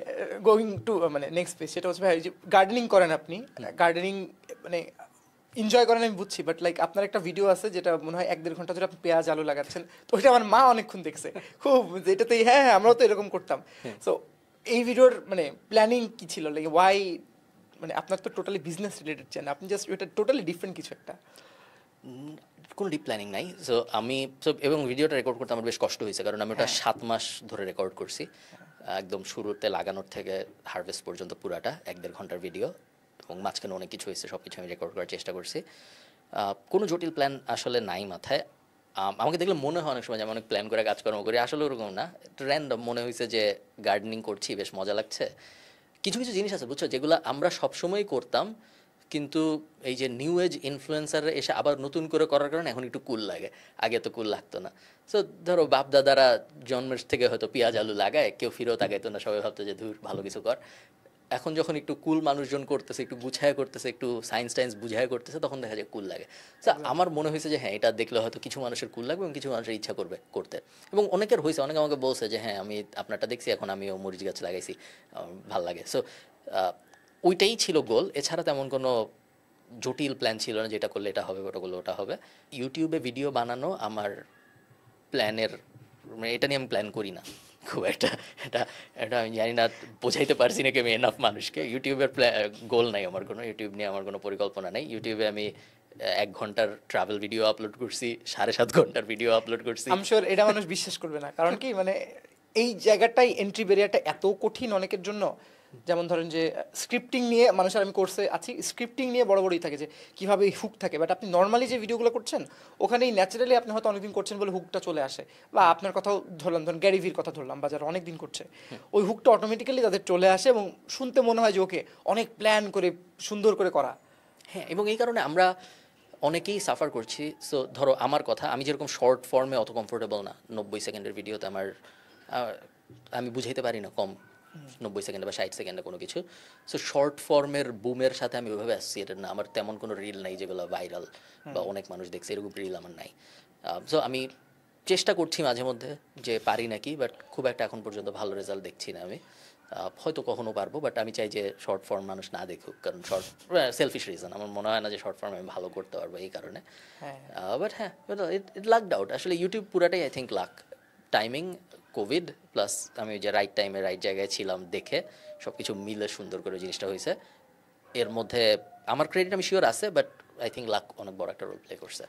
গোয়িং টু মানে নেক্সট পেজ, সেটা হচ্ছে ভাই যে গার্ডেনিং করেন আপনি, গার্ডেনিং মানে এনজয় করেন আমি বুঝছি, বাট লাইক আপনার একটা ভিডিও আছে যেটা মনে হয় 1-1.5 ঘন্টা ধরে আপনি পেঁয়াজ আলু লাগাচ্ছেন, তো ওইটা আমার মা অনেকক্ষণ দেখছে খুব, এটাতে হ্যাঁ হ্যাঁ আমরাও তো এরকম করতাম। সো এই ভিডিওর মানে প্ল্যানিং কি ছিল, লাইক ওয়াই, মানে আপনার তো টোটালি বিজনেস রিলেটেড চ্যানেল, আপনি জাস্ট এটা টোটালি ডিফারেন্ট কিছু একটা। কোনো ডিপ প্ল্যানিং নাই। সো আমি এবং ভিডিওটা রেকর্ড করতে আমার বেশ কষ্ট হয়েছে, কারণ আমি ওটা 7 মাস ধরে রেকর্ড করছি, একদম শুরুতে লাগানোর থেকে হারভেস্ট পর্যন্ত পুরাটা 1-1.5 ঘন্টার ভিডিও, এবং মাঝখানে অনেক কিছু হয়েছে, সব কিছু আমি রেকর্ড করার চেষ্টা করছি। কোনো জটিল প্ল্যান আসলে নাই মাথায়। আমাকে দেখলে মনে হয় অনেক সময় যে আমি অনেক প্ল্যান করে কাজকর্ম করি, আসলে ওরকম না, একটু র্যান্ডম মনে হয়েছে যে গার্ডেনিং করছি, বেশ মজা লাগছে। কিছু কিছু জিনিস আছে বুঝছো, যেগুলো আমরা সবসময়ই করতাম, কিন্তু এই যে নিউ এজ ইনফ্লুয়েন্সার এসে আবার নতুন করে করার কারণে এখন একটু কুল লাগে, আগে তো কুল লাগতো না। সো ধরো বাপ দাদারা জন্মের থেকে হয়তো পেঁয়াজ আলু লাগায়, কেউ ফিরেও তাকাইতো না, সবাই ভাবতো যে ধুর ভালো কিছু কর। এখন যখন একটু কুল মানুষজন করতেছে, একটু গুছায় করতেছে, একটু সায়েন্স টাইন্স বুঝায় করতেছে, তখন দেখা যায় কুল লাগে। সো আমার মনে হয়েছে যে হ্যাঁ, এটা দেখলে হয়তো কিছু মানুষের কুল লাগবে এবং কিছু মানুষের ইচ্ছা করবে করতে, এবং অনেকের হয়েছে, অনেকে আমাকে বলছে যে হ্যাঁ আমি আপনারটা দেখছি, এখন আমিও মরিচ গাছ লাগাইছি, ভাল লাগে। সো ওইটাই ছিল গোল, এছাড়া তেমন কোনো জটিল প্ল্যান ছিল না যেটা করলে এটা হবে, ওটা করলে ওটা হবে। ইউটিউবে ভিডিও বানানো আমার প্ল্যানের, মানে এটা নিয়ে আমি প্ল্যান করি না খুব একটা, এটা এটা আমি জানি না বোঝাইতে পারছি নাকি আমি এনাফ মানুষকে। ইউটিউবের গোল নাই আমার কোনো, ইউটিউব নিয়ে আমার কোনো পরিকল্পনা নেই। ইউটিউবে আমি 1 ঘন্টার ট্রাভেল ভিডিও আপলোড করছি, 7.5 ঘন্টার ভিডিও আপলোড করছি। আই এম শিওর এটা মানুষ বিশ্বাস করবে না, কারণ কি মানে এই জায়গাটাই এন্ট্রি ব্যারিয়ারটা এত কঠিন অনেকের জন্য। যেমন ধরেন যে স্ক্রিপ্টিং নিয়ে মানুষের, আমি কোর্সে আছি, স্ক্রিপ্টিং নিয়ে বড় বড়ই থাকে যে কীভাবে হুক থাকে, বাট আপনি নর্মালি যে ভিডিওগুলো করছেন ওখানেই ন্যাচারালি আপনি হয়তো অনেকদিন করছেন বলে হুকটা চলে আসে, বা আপনার কথাও ধরলাম, ধরুন গ্যারিভির কথা ধরলাম, বা যারা অনেকদিন করছে ওই হুকটা অটোমেটিক্যালি তাদের চলে আসে এবং শুনতে মনে হয় যে ওকে অনেক প্ল্যান করে সুন্দর করে করা। হ্যাঁ, এবং এই কারণে আমরা অনেকেই সাফার করছি। সো ধরো আমার কথা, আমি যেরকম শর্ট ফর্মে অত কমফোর্টেবল না, 90 সেকেন্ডের ভিডিওতে আমার আমি বুঝাইতে পারি না কম 90 সেকেন্ডে বা 60 সেকেন্ডে কোনো কিছু। সো শর্ট ফর্মের বুমের সাথে আমি ওইভাবে অ্যাসোসিয়েটেড না, আমার তেমন কোনো রিল নাই যেগুলো ভাইরাল বা অনেক মানুষ দেখছে, এরকম রিল আমার নাই। সো আমি চেষ্টা করছি মাঝে মধ্যে যে পারি নাকি, বাট খুব একটা এখন পর্যন্ত ভালো রেজাল্ট দেখছি না আমি। হয়তো কখনো পারবো, বাট আমি চাই যে শর্ট ফর্ম মানুষ না দেখুক, কারণ শর্ট সেলফিশ রিজন, আমার মনে হয় না যে শর্ট ফর্ম আমি ভালো করতে পারবো এই কারণে। বাট হ্যাঁ, ইট লাকড আউট, আসলে ইউটিউব পুরাটাই I think lakh, timing, Covid plus আমি যে রাইট টাইমে রাইট জায়গায় ছিলাম দেখে সব কিছু মিলে সুন্দর করে জিনিসটা হয়েছে। এর মধ্যে আমার ক্রেডিট আমি শিওর আছে, বাট আই থিঙ্ক লাক অনেক বড় একটা রোল প্লে করছে।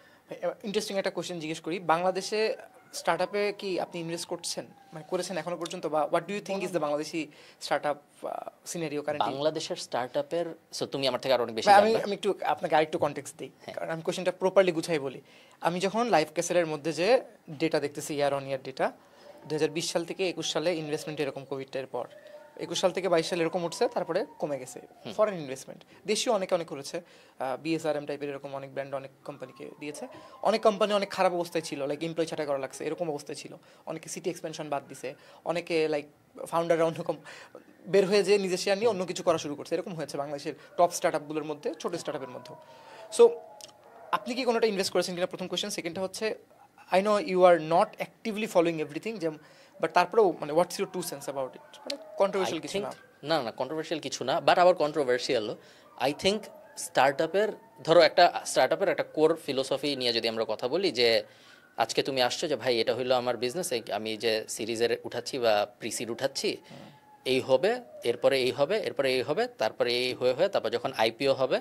ইন্টারেস্টিং একটা কোশ্চেন জিজ্ঞেস করি, বাংলাদেশে স্টার্ট আপে কি আপনি ইনভেস্ট করছেন, মানে করেছেন এখনো পর্যন্ত, বা what do you think is the Bangladeshi startup scenario currently? বাংলাদেশের স্টার্ট আপের, সো তুমি আমার থেকে আরো অনেক বেশি আমি জানবে। আমি একটু আপনাকে আরেকটু কনটেক্সট দিই, কারণ আমি কোশ্চেনটা প্রপারলি গুছাই বলি। আমি যখন লাইফ ক্যাসেলের মধ্যে যে ডেটা দেখতেছি, ইয়ার অন ইয়ার ডেটা, 2020 সাল থেকে 21 সালে ইনভেস্টমেন্ট এরকম কোভিডের পর 21 সাল থেকে 22 সাল এরকম উঠছে, তারপরে কমে গেছে। ফরেন ইনভেস্টমেন্ট দেশীয় অনেকে অনেক করেছে, বিএসআরএম টাইপের এরকম অনেক ব্র্যান্ড অনেক কোম্পানিকে দিয়েছে। অনেক কোম্পানি অনেক খারাপ অবস্থায় ছিল, লাইক এমপ্লয় ছাঁটাই করা লাগছে এরকম অবস্থায় ছিল, অনেকে সিটি এক্সপেনশন বাদ দিছে, অনেকে লাইক ফাউন্ডাররা অন্য বের হয়ে যে নিজের শেয়ার নিয়ে অন্য কিছু করা শুরু করছে, এরকম হয়েছে বাংলাদেশের টপ স্টার্ট আপগুলোর মধ্যে, ছোট স্টার্ট আপের মধ্যে। সো আপনি কি কোনোটা ইনভেস্ট করেছেন কিনা, প্রথম কোয়েশ্চেন। সেকেন্ডটা হচ্ছে, I know you are not actively following everything, যে বাট তারপরেও মানে what's your two cents about it, মানে কন্ট্রোভার্সিয়াল কিছু না? না কন্ট্রোভার্সিয়াল কিছু না, বাট আবার কন্ট্রোভার্সিয়াল। আই থিঙ্ক স্টার্টআপের, ধরো একটা স্টার্টআপের একটা কোর ফিলোসফি নিয়ে যদি আমরা কথা বলি, যে আজকে তুমি আসছো যে ভাই এটা হইলো আমার বিজনেস, আমি যে সিরিজের উঠাচ্ছি বা প্রিসিড উঠাচ্ছি, এই হবে, এরপরে এই হবে, এরপরে এই হবে, তারপরে এই হয়ে তারপর যখন আইপিও হবে,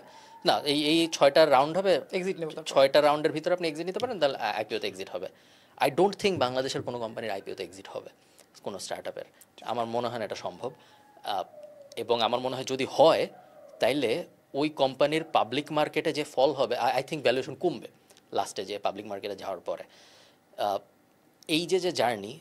না এই 6টা রাউন্ড হবে, এক্সিট নেব, 6টা রাউন্ডের ভিতরে আপনি এক্সিট নিতে পারেন, তাহলে আইপিওতে এক্সিট হবে। আই ডোন্ট থিঙ্ক বাংলাদেশের কোনো কোম্পানির আইপিওতে এক্সিট হবে, কোনো স্টার্টআপের। আমার মনে হয় না এটা সম্ভব। এবং আমার মনে হয় যদি হয়, তাইলে ওই কোম্পানির পাবলিক মার্কেটে যে ফল হবে, আই থিঙ্ক ভ্যালুয়েশন কমবে লাস্টে যে পাবলিক মার্কেটে যাওয়ার পরে। এই যে জার্নি,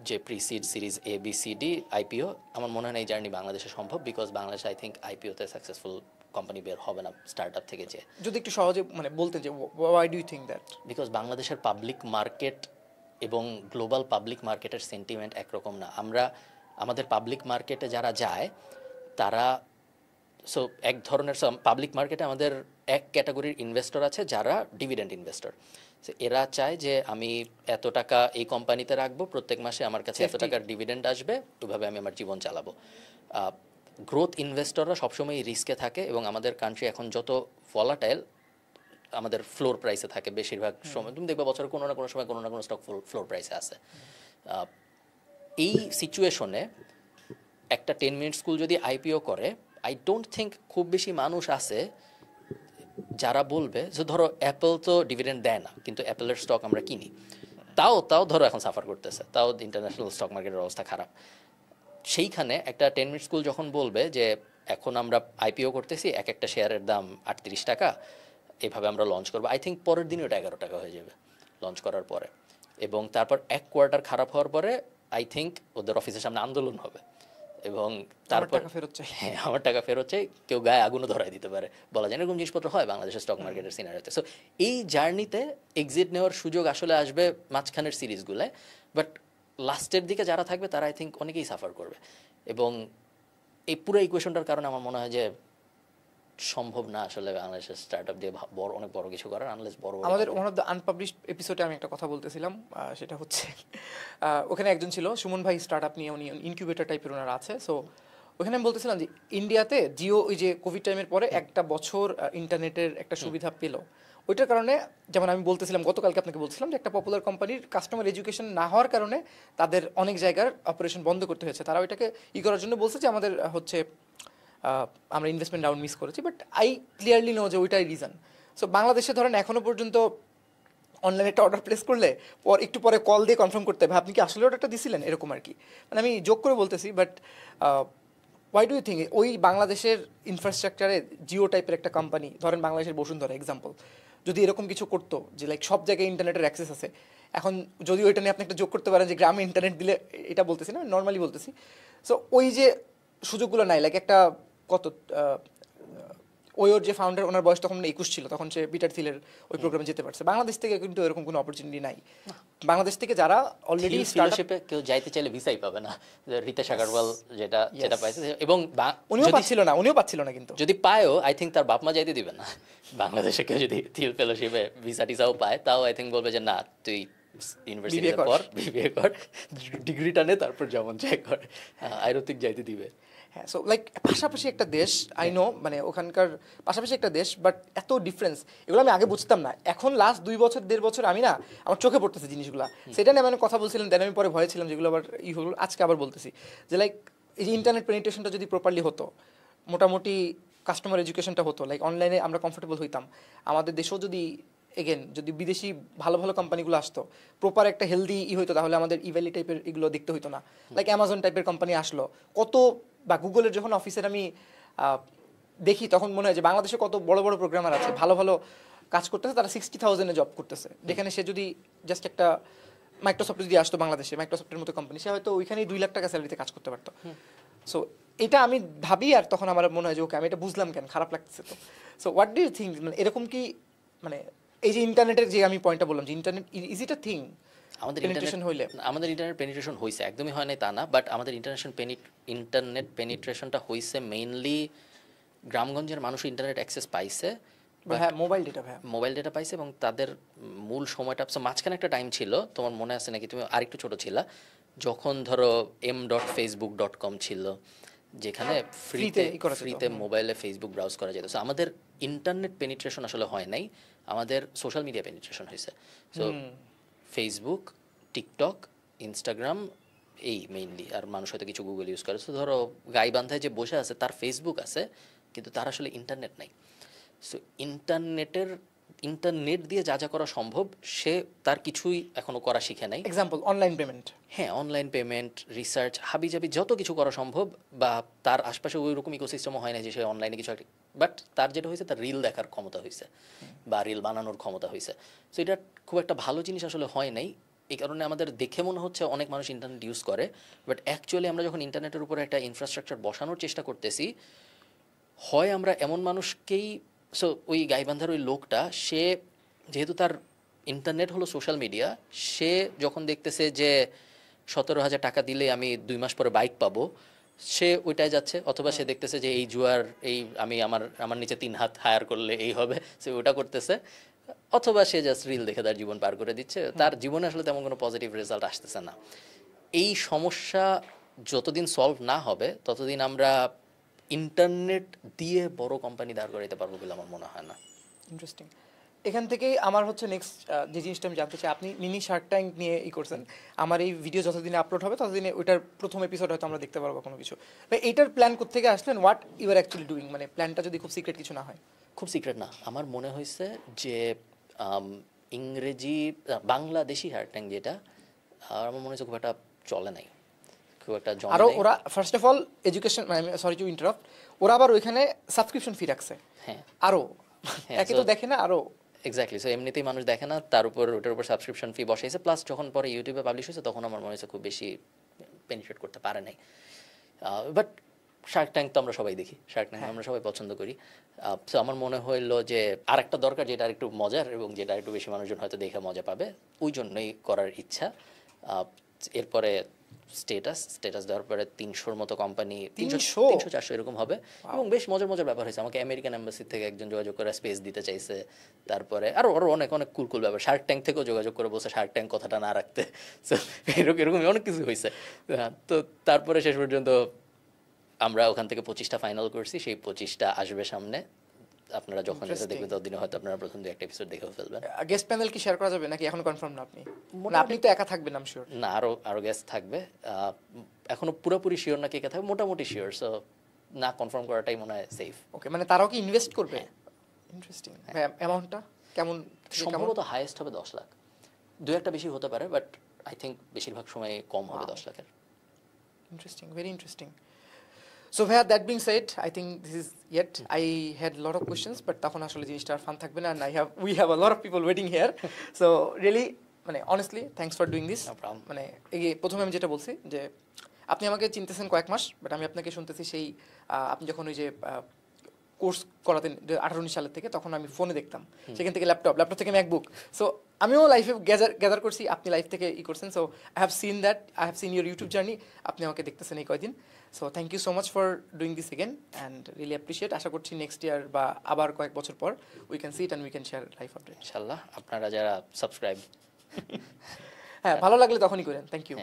যে precede, series A B C D, IPO, আমার মনে হয় না এই জার্নি বাংলাদেশে সম্ভব, বিকজ বাংলাদেশে আই থিঙ্ক আইপিওতে সাকসেসফুল কোম্পানি বের হবে না স্টার্টআপ থেকে। যে যদি একটু সহজে মানে বলতেন যে why do you think that? Because বাংলাদেশের পাবলিক মার্কেট এবং গ্লোবাল পাবলিক মার্কেটের সেন্টিমেন্ট একরকম না। আমাদের পাবলিক মার্কেটে যারা যায় তারা, সো এক ধরনের পাবলিক মার্কেটে আমাদের এক ক্যাটাগরির ইনভেস্টর আছে যারা ডিভিডেন্ড ইনভেস্টর। এরা চায় যে আমি এত টাকা এই কোম্পানিতে রাখবো, প্রত্যেক মাসে আমার কাছে এত টাকার ডিভিডেন্ড আসবে, ওইভাবে আমি আমার জীবন চালাবো। গ্রোথ ইনভেস্টররা সবসময় রিস্কে থাকে, এবং আমাদের কান্ট্রি এখন যত ভলাটাইল, আমাদের ফ্লোর প্রাইসে থাকে বেশিরভাগ সময়। তুমি দেখবে বছরে কোনো না কোনো সময় কোনো না কোনো স্টক ফ্লোর প্রাইসে আছে। এই সিচুয়েশনে একটা 10 মিনিট স্কুল যদি আইপিও করে, আই ডোন্ট থিঙ্ক খুব বেশি মানুষ আছে যারা বলবে যে ধরো অ্যাপল তো ডিভিডেন্ড দেয় না, কিন্তু অ্যাপেলের স্টক আমরা কিনি, তাও ধরো এখন সাফার করতেছে, তাও ইন্টারন্যাশনাল স্টক মার্কেটের অবস্থা খারাপ। সেইখানে একটা 10 মিনিট স্কুল যখন বলবে যে এখন আমরা আইপিও করতেছি, একটা শেয়ারের দাম 38 টাকা, এভাবে আমরা লঞ্চ করবো, আই থিঙ্ক পরের দিনই ওটা 11 টাকা হয়ে যাবে লঞ্চ করার পরে। এবং তারপর এক কোয়ার্টার খারাপ হওয়ার পরে আই থিঙ্ক ওদের অফিসের সামনে আন্দোলন হবে, এবং তারপর হ্যাঁ আমার টাকা ফেরত চাই, কেউ গায়ে আগুনও ধরাই দিতে পারে, বলা যায় না, এরকম জিনিসপত্র হয় বাংলাদেশের স্টক মার্কেটের সিনারিওতে। সো এই জার্নিতে এক্সিট নেওয়ার সুযোগ আসলে আসবে মাঝখানের সিরিজগুলোয়, বাট লাস্টের দিকে যারা থাকবে তারা আই থিঙ্ক অনেকেই সাফার করবে। এবং এই পুরো ইকুয়েশনটার কারণে আমার মনে হয় যে সম্ভব না আসলে বাংলাদেশের স্টার্টআপ দিয়ে অনেক বড় কিছু করার, আনলেস বড়। আমাদের ওয়ান অফ দ্য আনপাবলিশড এপিসোডে আমি একটা কথা বলতেছিলাম, সেটা হচ্ছে ওখানে একজন ছিল সুমন ভাই, স্টার্টআপ নিয়ে উনি ইনকিউবেটর টাইপের ওনারা আছে। সো ওখানে আমি বলতেছিলাম যে ইন্ডিয়াতে জিও ওই যে কোভিড টাইমের পরে একটা বছর ইন্টারনেটের একটা সুবিধা পেল, ওইটার কারণে যেমন আমি বলতেছিলাম গতকালকে আপনাকে বলছিলাম যে একটা পপুলার কোম্পানির কাস্টমার এডুকেশন না হওয়ার কারণে তাদের অনেক জায়গার অপারেশন বন্ধ করতে হয়েছে। তারা ওইটাকে করার জন্য বলছে যে আমাদের হচ্ছে আমরা ইনভেস্টমেন্ট রাউন্ড মিস করেছি, বাট আই ক্লিয়ারলি নো যে ওইটাই রিজন। সো বাংলাদেশে ধরেন এখনও পর্যন্ত অনলাইনে একটা অর্ডার প্লেস করলে একটু পরে কল দিয়ে কনফার্ম করতে হবে আপনি কি আসলে অর্ডারটা দিছিলেন, এরকম আর কি। মানে আমি জোক করে বলতেছি, but why do you think ওই বাংলাদেশের ইনফ্রাস্ট্রাকচারে জিও টাইপের একটা কোম্পানি, ধরেন বাংলাদেশের বসুন্ধরা এক্সাম্পল, যদি এরকম কিছু করতো যে লাইক সব জায়গায় ইন্টারনেটের অ্যাক্সেস আছে, এখন যদি ওইটা নিয়ে আপনি একটা যোগ করতে পারেন যে গ্রামে ইন্টারনেট দিলে, এটা বলতেছি না, নর্মালি বলতেছি। সো ওই যে সুযোগগুলো নাই, লাইক একটা কত ওর যে ফাউন্ডার, ওনার বয়স তখন 21 ছিল, তখন সে পিটার থিলের ওই প্রোগ্রামে যেতে পারছে। বাংলাদেশ থেকে কিন্তু এরকম কোনো অপরচুনিটি নাই। বাংলাদেশ থেকে যারা অলরেডি স্টার্টআপে কেউ যাইতে চাইলে ভিসাই পাবে না, রিতেশ আগারওয়াল যেটা পাইছে, এবং উনিও পাচ্ছিল না, কিন্তু যদি পায়ও আই থিঙ্ক তার বাপ মা যাইতে দিবে না। বাংলাদেশে কেউ যদি থিল ফেলোশিপে ভিসা টিসাও পায়, তাও আই থিঙ্ক বলবে যে না তুই ইউনিভার্সিটির পর বিবিএ কর, ডিগ্রিটা নে, তারপর যেমন চেক কর, আই ডোন্ট থিঙ্ক যাইতে দিবে। হ্যাঁ, সো লাইক পাশাপাশি একটা দেশ, আই নো মানে ওখানকার পাশাপাশি একটা দেশ, বাট এত ডিফারেন্স, এগুলো আমি আগে বুঝতাম না, এখন লাস্ট 2 বছর 1.5 বছর আমি না আমার চোখে পড়তেছে জিনিসগুলো। সেটা নিয়ে আমি কথা বলছিলাম, দেন আমি পরে ভয় ছিলাম যেগুলো আবার হলো, আজকে আবার বলতেছি যে লাইক এই যে ইন্টারনেট পেনিট্রেশনটা যদি প্রপারলি হতো, মোটামুটি কাস্টমার এডুকেশনটা হতো, লাইক অনলাইনে আমরা কমফোর্টেবল হইতাম, আমাদের দেশেও যদি এগেন যদি বিদেশি ভালো ভালো কোম্পানিগুলো আসতো, প্রপার একটা হেলদি হইতো, তাহলে আমাদের ইভ্যালি টাইপের এগুলো দেখতে হইতো না। লাইক অ্যামাজন টাইপের কোম্পানি আসলো, কত বা গুগলের যখন অফিসের আমি দেখি তখন মনে হয় যে বাংলাদেশে কত বড় বড় প্রোগ্রামার আছে, ভালো ভালো কাজ করতেছে, তারা 60,000-এ জব করতেছে, যেখানে সে যদি জাস্ট একটা মাইক্রোসফট যদি আসতো বাংলাদেশে, মাইক্রোসফটের মতো কোম্পানি, সে হয়তো ওইখানেই 2 লাখ টাকা স্যালারিতে কাজ করতে পারতো। সো এটা আমি ভাবি আর তখন আমার মনে হয় যে ওকে আমি এটা বুঝলাম কেন, খারাপ লাগতেছে তো। So what do you think, মানে এরকম কি, মানে এই যে ইন্টারনেটের যে আমি পয়েন্টটা বললাম যে internet is it a thing আমাদের ইন্টারনেট পেনিট্রেশন হয়েছে, একদমই হয় নাই তা না, বাট আমাদের ইন্টারনেট পেনিট্রেশনটা হয়েছে মেইনলি গ্রামগঞ্জের মানুষ ইন্টারনেট অ্যাক্সেস পাইছে, হ্যাঁ মোবাইল ডেটা পাইছে, এবং তাদের মূল সময়টা মাঝখানে একটা টাইম ছিল, তোমার মনে আছে নাকি, তুমি আরেকটু ছোট ছিলা, যখন ধরো m.facebook.com ছিল, যেখানে ফ্রিতে মোবাইলে ফেসবুক ব্রাউজ করা যেত। সো আমাদের ইন্টারনেট পেনিট্রেশন আসলে হয় নাই, আমাদের সোশ্যাল মিডিয়া পেনিট্রেশন হয়েছে। সো ফেসবুক, টিকটক, ইনস্টাগ্রাম, এই মেইনলি, আর মানুষ হয়তো কিছু গুগল ইউজ করে। সো ধরো গাইবান্ধায় যে বসে আছে তার ফেসবুক আছে, কিন্তু তার আসলে ইন্টারনেট নাই। সো ইন্টারনেট দিয়ে যা যা করা সম্ভব সে তার কিছুই এখনো করা শিখে নাই। এক্সাম্পল অনলাইন পেমেন্ট, হ্যাঁ, অনলাইন পেমেন্ট, রিসার্চ, হাবিজাবি যত কিছু করা সম্ভব, বা তার আশপাশে ওই রকম ইকোসিস্টেমও হয় না যে সে অনলাইনে কিছু একটা, বাট তার যেটা হয়েছে তার রিল দেখার ক্ষমতা হয়েছে বা রিল বানানোর ক্ষমতা হয়েছে। সো এটা খুব একটা ভালো জিনিস আসলে হয় নাই। এই কারণে আমাদের দেখে মনে হচ্ছে অনেক মানুষ ইন্টারনেট ইউজ করে, বাট অ্যাকচুয়ালি আমরা যখন ইন্টারনেটের উপরে একটা ইনফ্রাস্ট্রাকচার বসানোর চেষ্টা করতেছি, হয় আমরা এমন মানুষকেই, সো ওই গাইবান্ধার ওই লোকটা, সে যেহেতু তার ইন্টারনেট হলো সোশ্যাল মিডিয়া, সে যখন দেখতেছে যে 17,000 টাকা দিলে আমি 2 মাস পরে বাইক পাবো, সে ওইটাই যাচ্ছে। অথবা সে দেখতেছে যে এই জুয়ার, এই আমি আমার নিচে 3 হাত হায়ার করলে এই হবে, সে ওটা করতেছে। অথবা সে জাস্ট রিল দেখে তার জীবন পার করে দিচ্ছে, তার জীবনে আসলে তেমন কোনো পজিটিভ রেজাল্ট আসতেছে না। এই সমস্যা যতদিন সলভ না হবে ততদিন আমরা ইন্টারনেট দিয়ে বড় কোম্পানি দাঁড় করাইতে পারবো বলে আমার মনে হয় না। ইন্টারেস্টিং। এখান থেকেই আমার হচ্ছে নেক্সট যে জিনিসটা আমি জানতে চাই, আপনি মিনি শার্ক ট্যাঙ্ক নিয়ে করছেন, আমার এই ভিডিও যতদিনে আপলোড হবে ততদিনে ওইটার প্রথম এপিসোড হয়তো আমরা দেখতে পারবো কোনো কিছু। এইটার প্ল্যান কোত্থেকে আসলেন, what you are actually doing, মানে প্ল্যানটা যদি খুব সিক্রেট কিছু না হয়? খুব সিক্রেট না, আমার মনে হয়েছে যে বাংলাদেশি শার্ক ট্যাঙ্ক যেটা, আমার মনে হচ্ছে খুব একটা চলে নাই, খুব একটা জমে নাই। আরও ওরা ফার্স্ট অফ অল এডুকেশন, মানে সরি টু ইন্টারাপ্ট, ওরা আবার ওইখানে সাবস্ক্রিপশন ফি রাখছে। হ্যাঁ, আরও একে তো দেখে না, আরও এক্স্যাক্টলি। সো এমনিতেই মানুষ দেখে না, তার উপর ওটার উপর সাবস্ক্রিপশন ফি বসাইছে, প্লাস যখন পরে ইউটিউবে পাবলিশ হয়েছে তখন আমার মনে হয়েছে খুব বেশি পেনিট্রেট করতে পারে নাই। বাট শার্ক ট্যাঙ্ক তো আমরা সবাই দেখি, শার্ক ট্যাঙ্ক আমরা সবাই পছন্দ করি। সো আমার মনে হইলো যে আরেকটা দরকার, যেটা একটু মজার এবং যেটা একটু বেশি মানুষজন হয়তো দেখে মজা পাবে, ওই জন্যই করার ইচ্ছা। এরপরে স্টেটাস দেওয়ার পরে 300-র মতো কোম্পানি, 300-400 এরকম হবে, এবং বেশ মজার ব্যাপার হয়েছে। আমাকে আমেরিকান এম্বাসি থেকে একজন যোগাযোগ করে স্পেস দিতে চাইছে, তারপরে আরও অনেক কুল ব্যাপার। শার্ক ট্যাঙ্ক থেকেও যোগাযোগ করে বলছে শার্ক ট্যাঙ্ক কথাটা না রাখতে। সো এরকমই অনেক কিছু হয়েছে। তো তারপরে শেষ পর্যন্ত আমরা ওখান থেকে 25টা ফাইনাল করছি, সেই 25টা আসবে সামনে। আপনারা যখন এটা দেখবেন ততদিনে হয়তো আপনারা প্রথম 2-1টা এপিসোড দেখেও ফেলবেন। গেস্ট প্যানেল কি শেয়ার করা যাবে নাকি এখন কনফার্ম না? আপনি তো একা থাকবেন আই এম শিওর। না, আরো গেস্ট থাকবে। এখনো পুরোপুরি শিওর না কে কে থাকবে, মোটামুটি শিওর। সো না কনফার্ম করাটাই মনে হয় সেফ। ওকে, মানে তারাও কি ইনভেস্ট করবে? ইন্টারেস্টিং। অ্যামাউন্টটা কেমন? সম্ভবত হাইয়েস্ট হবে 10 লাখ, 2-1টা বেশি হতে পারে, বাট আই থিঙ্ক বেশিরভাগ সময় কম হবে 10 লাখের। Interesting, very interesting. So Bhaiya, that being said, I think this is yet. I had a lot of questions, but তখন আসলে জিনিসটা আর ফান থাকবে না, and we have a lot of people waiting here. So really, মানে honestly, thanks for doing this. No problem. মানে এই প্রথমে আমি যেটা বলছি যে আপনি আমাকে চিনতেছেন কয়েক মাস, বাট আমি আপনাকে শুনতেছি সেই আপনি যখন ওই যে কোর্স করাতেন 18-19 সালের থেকে, তখন আমি ফোনে দেখতাম, সেখান থেকে ল্যাপটপ থেকে ম্যাকবুক। সো আমিও লাইফে গ্যাদার করছি, আপনি লাইফ থেকে করছেন। So I have seen your YouTube journey, আপনি আমাকে দেখতেছেন এই কয়দিন। So thank you so much for doing this again, and really appreciate. আশা করছি নেক্সট ইয়ার বা আবার কয়েক বছর পর we can see it and we can share life update. ইনশাআল্লাহ, আপনারা যারা সাবস্ক্রাইব, হ্যাঁ, ভালো লাগলে তখনই করেন। Thank you.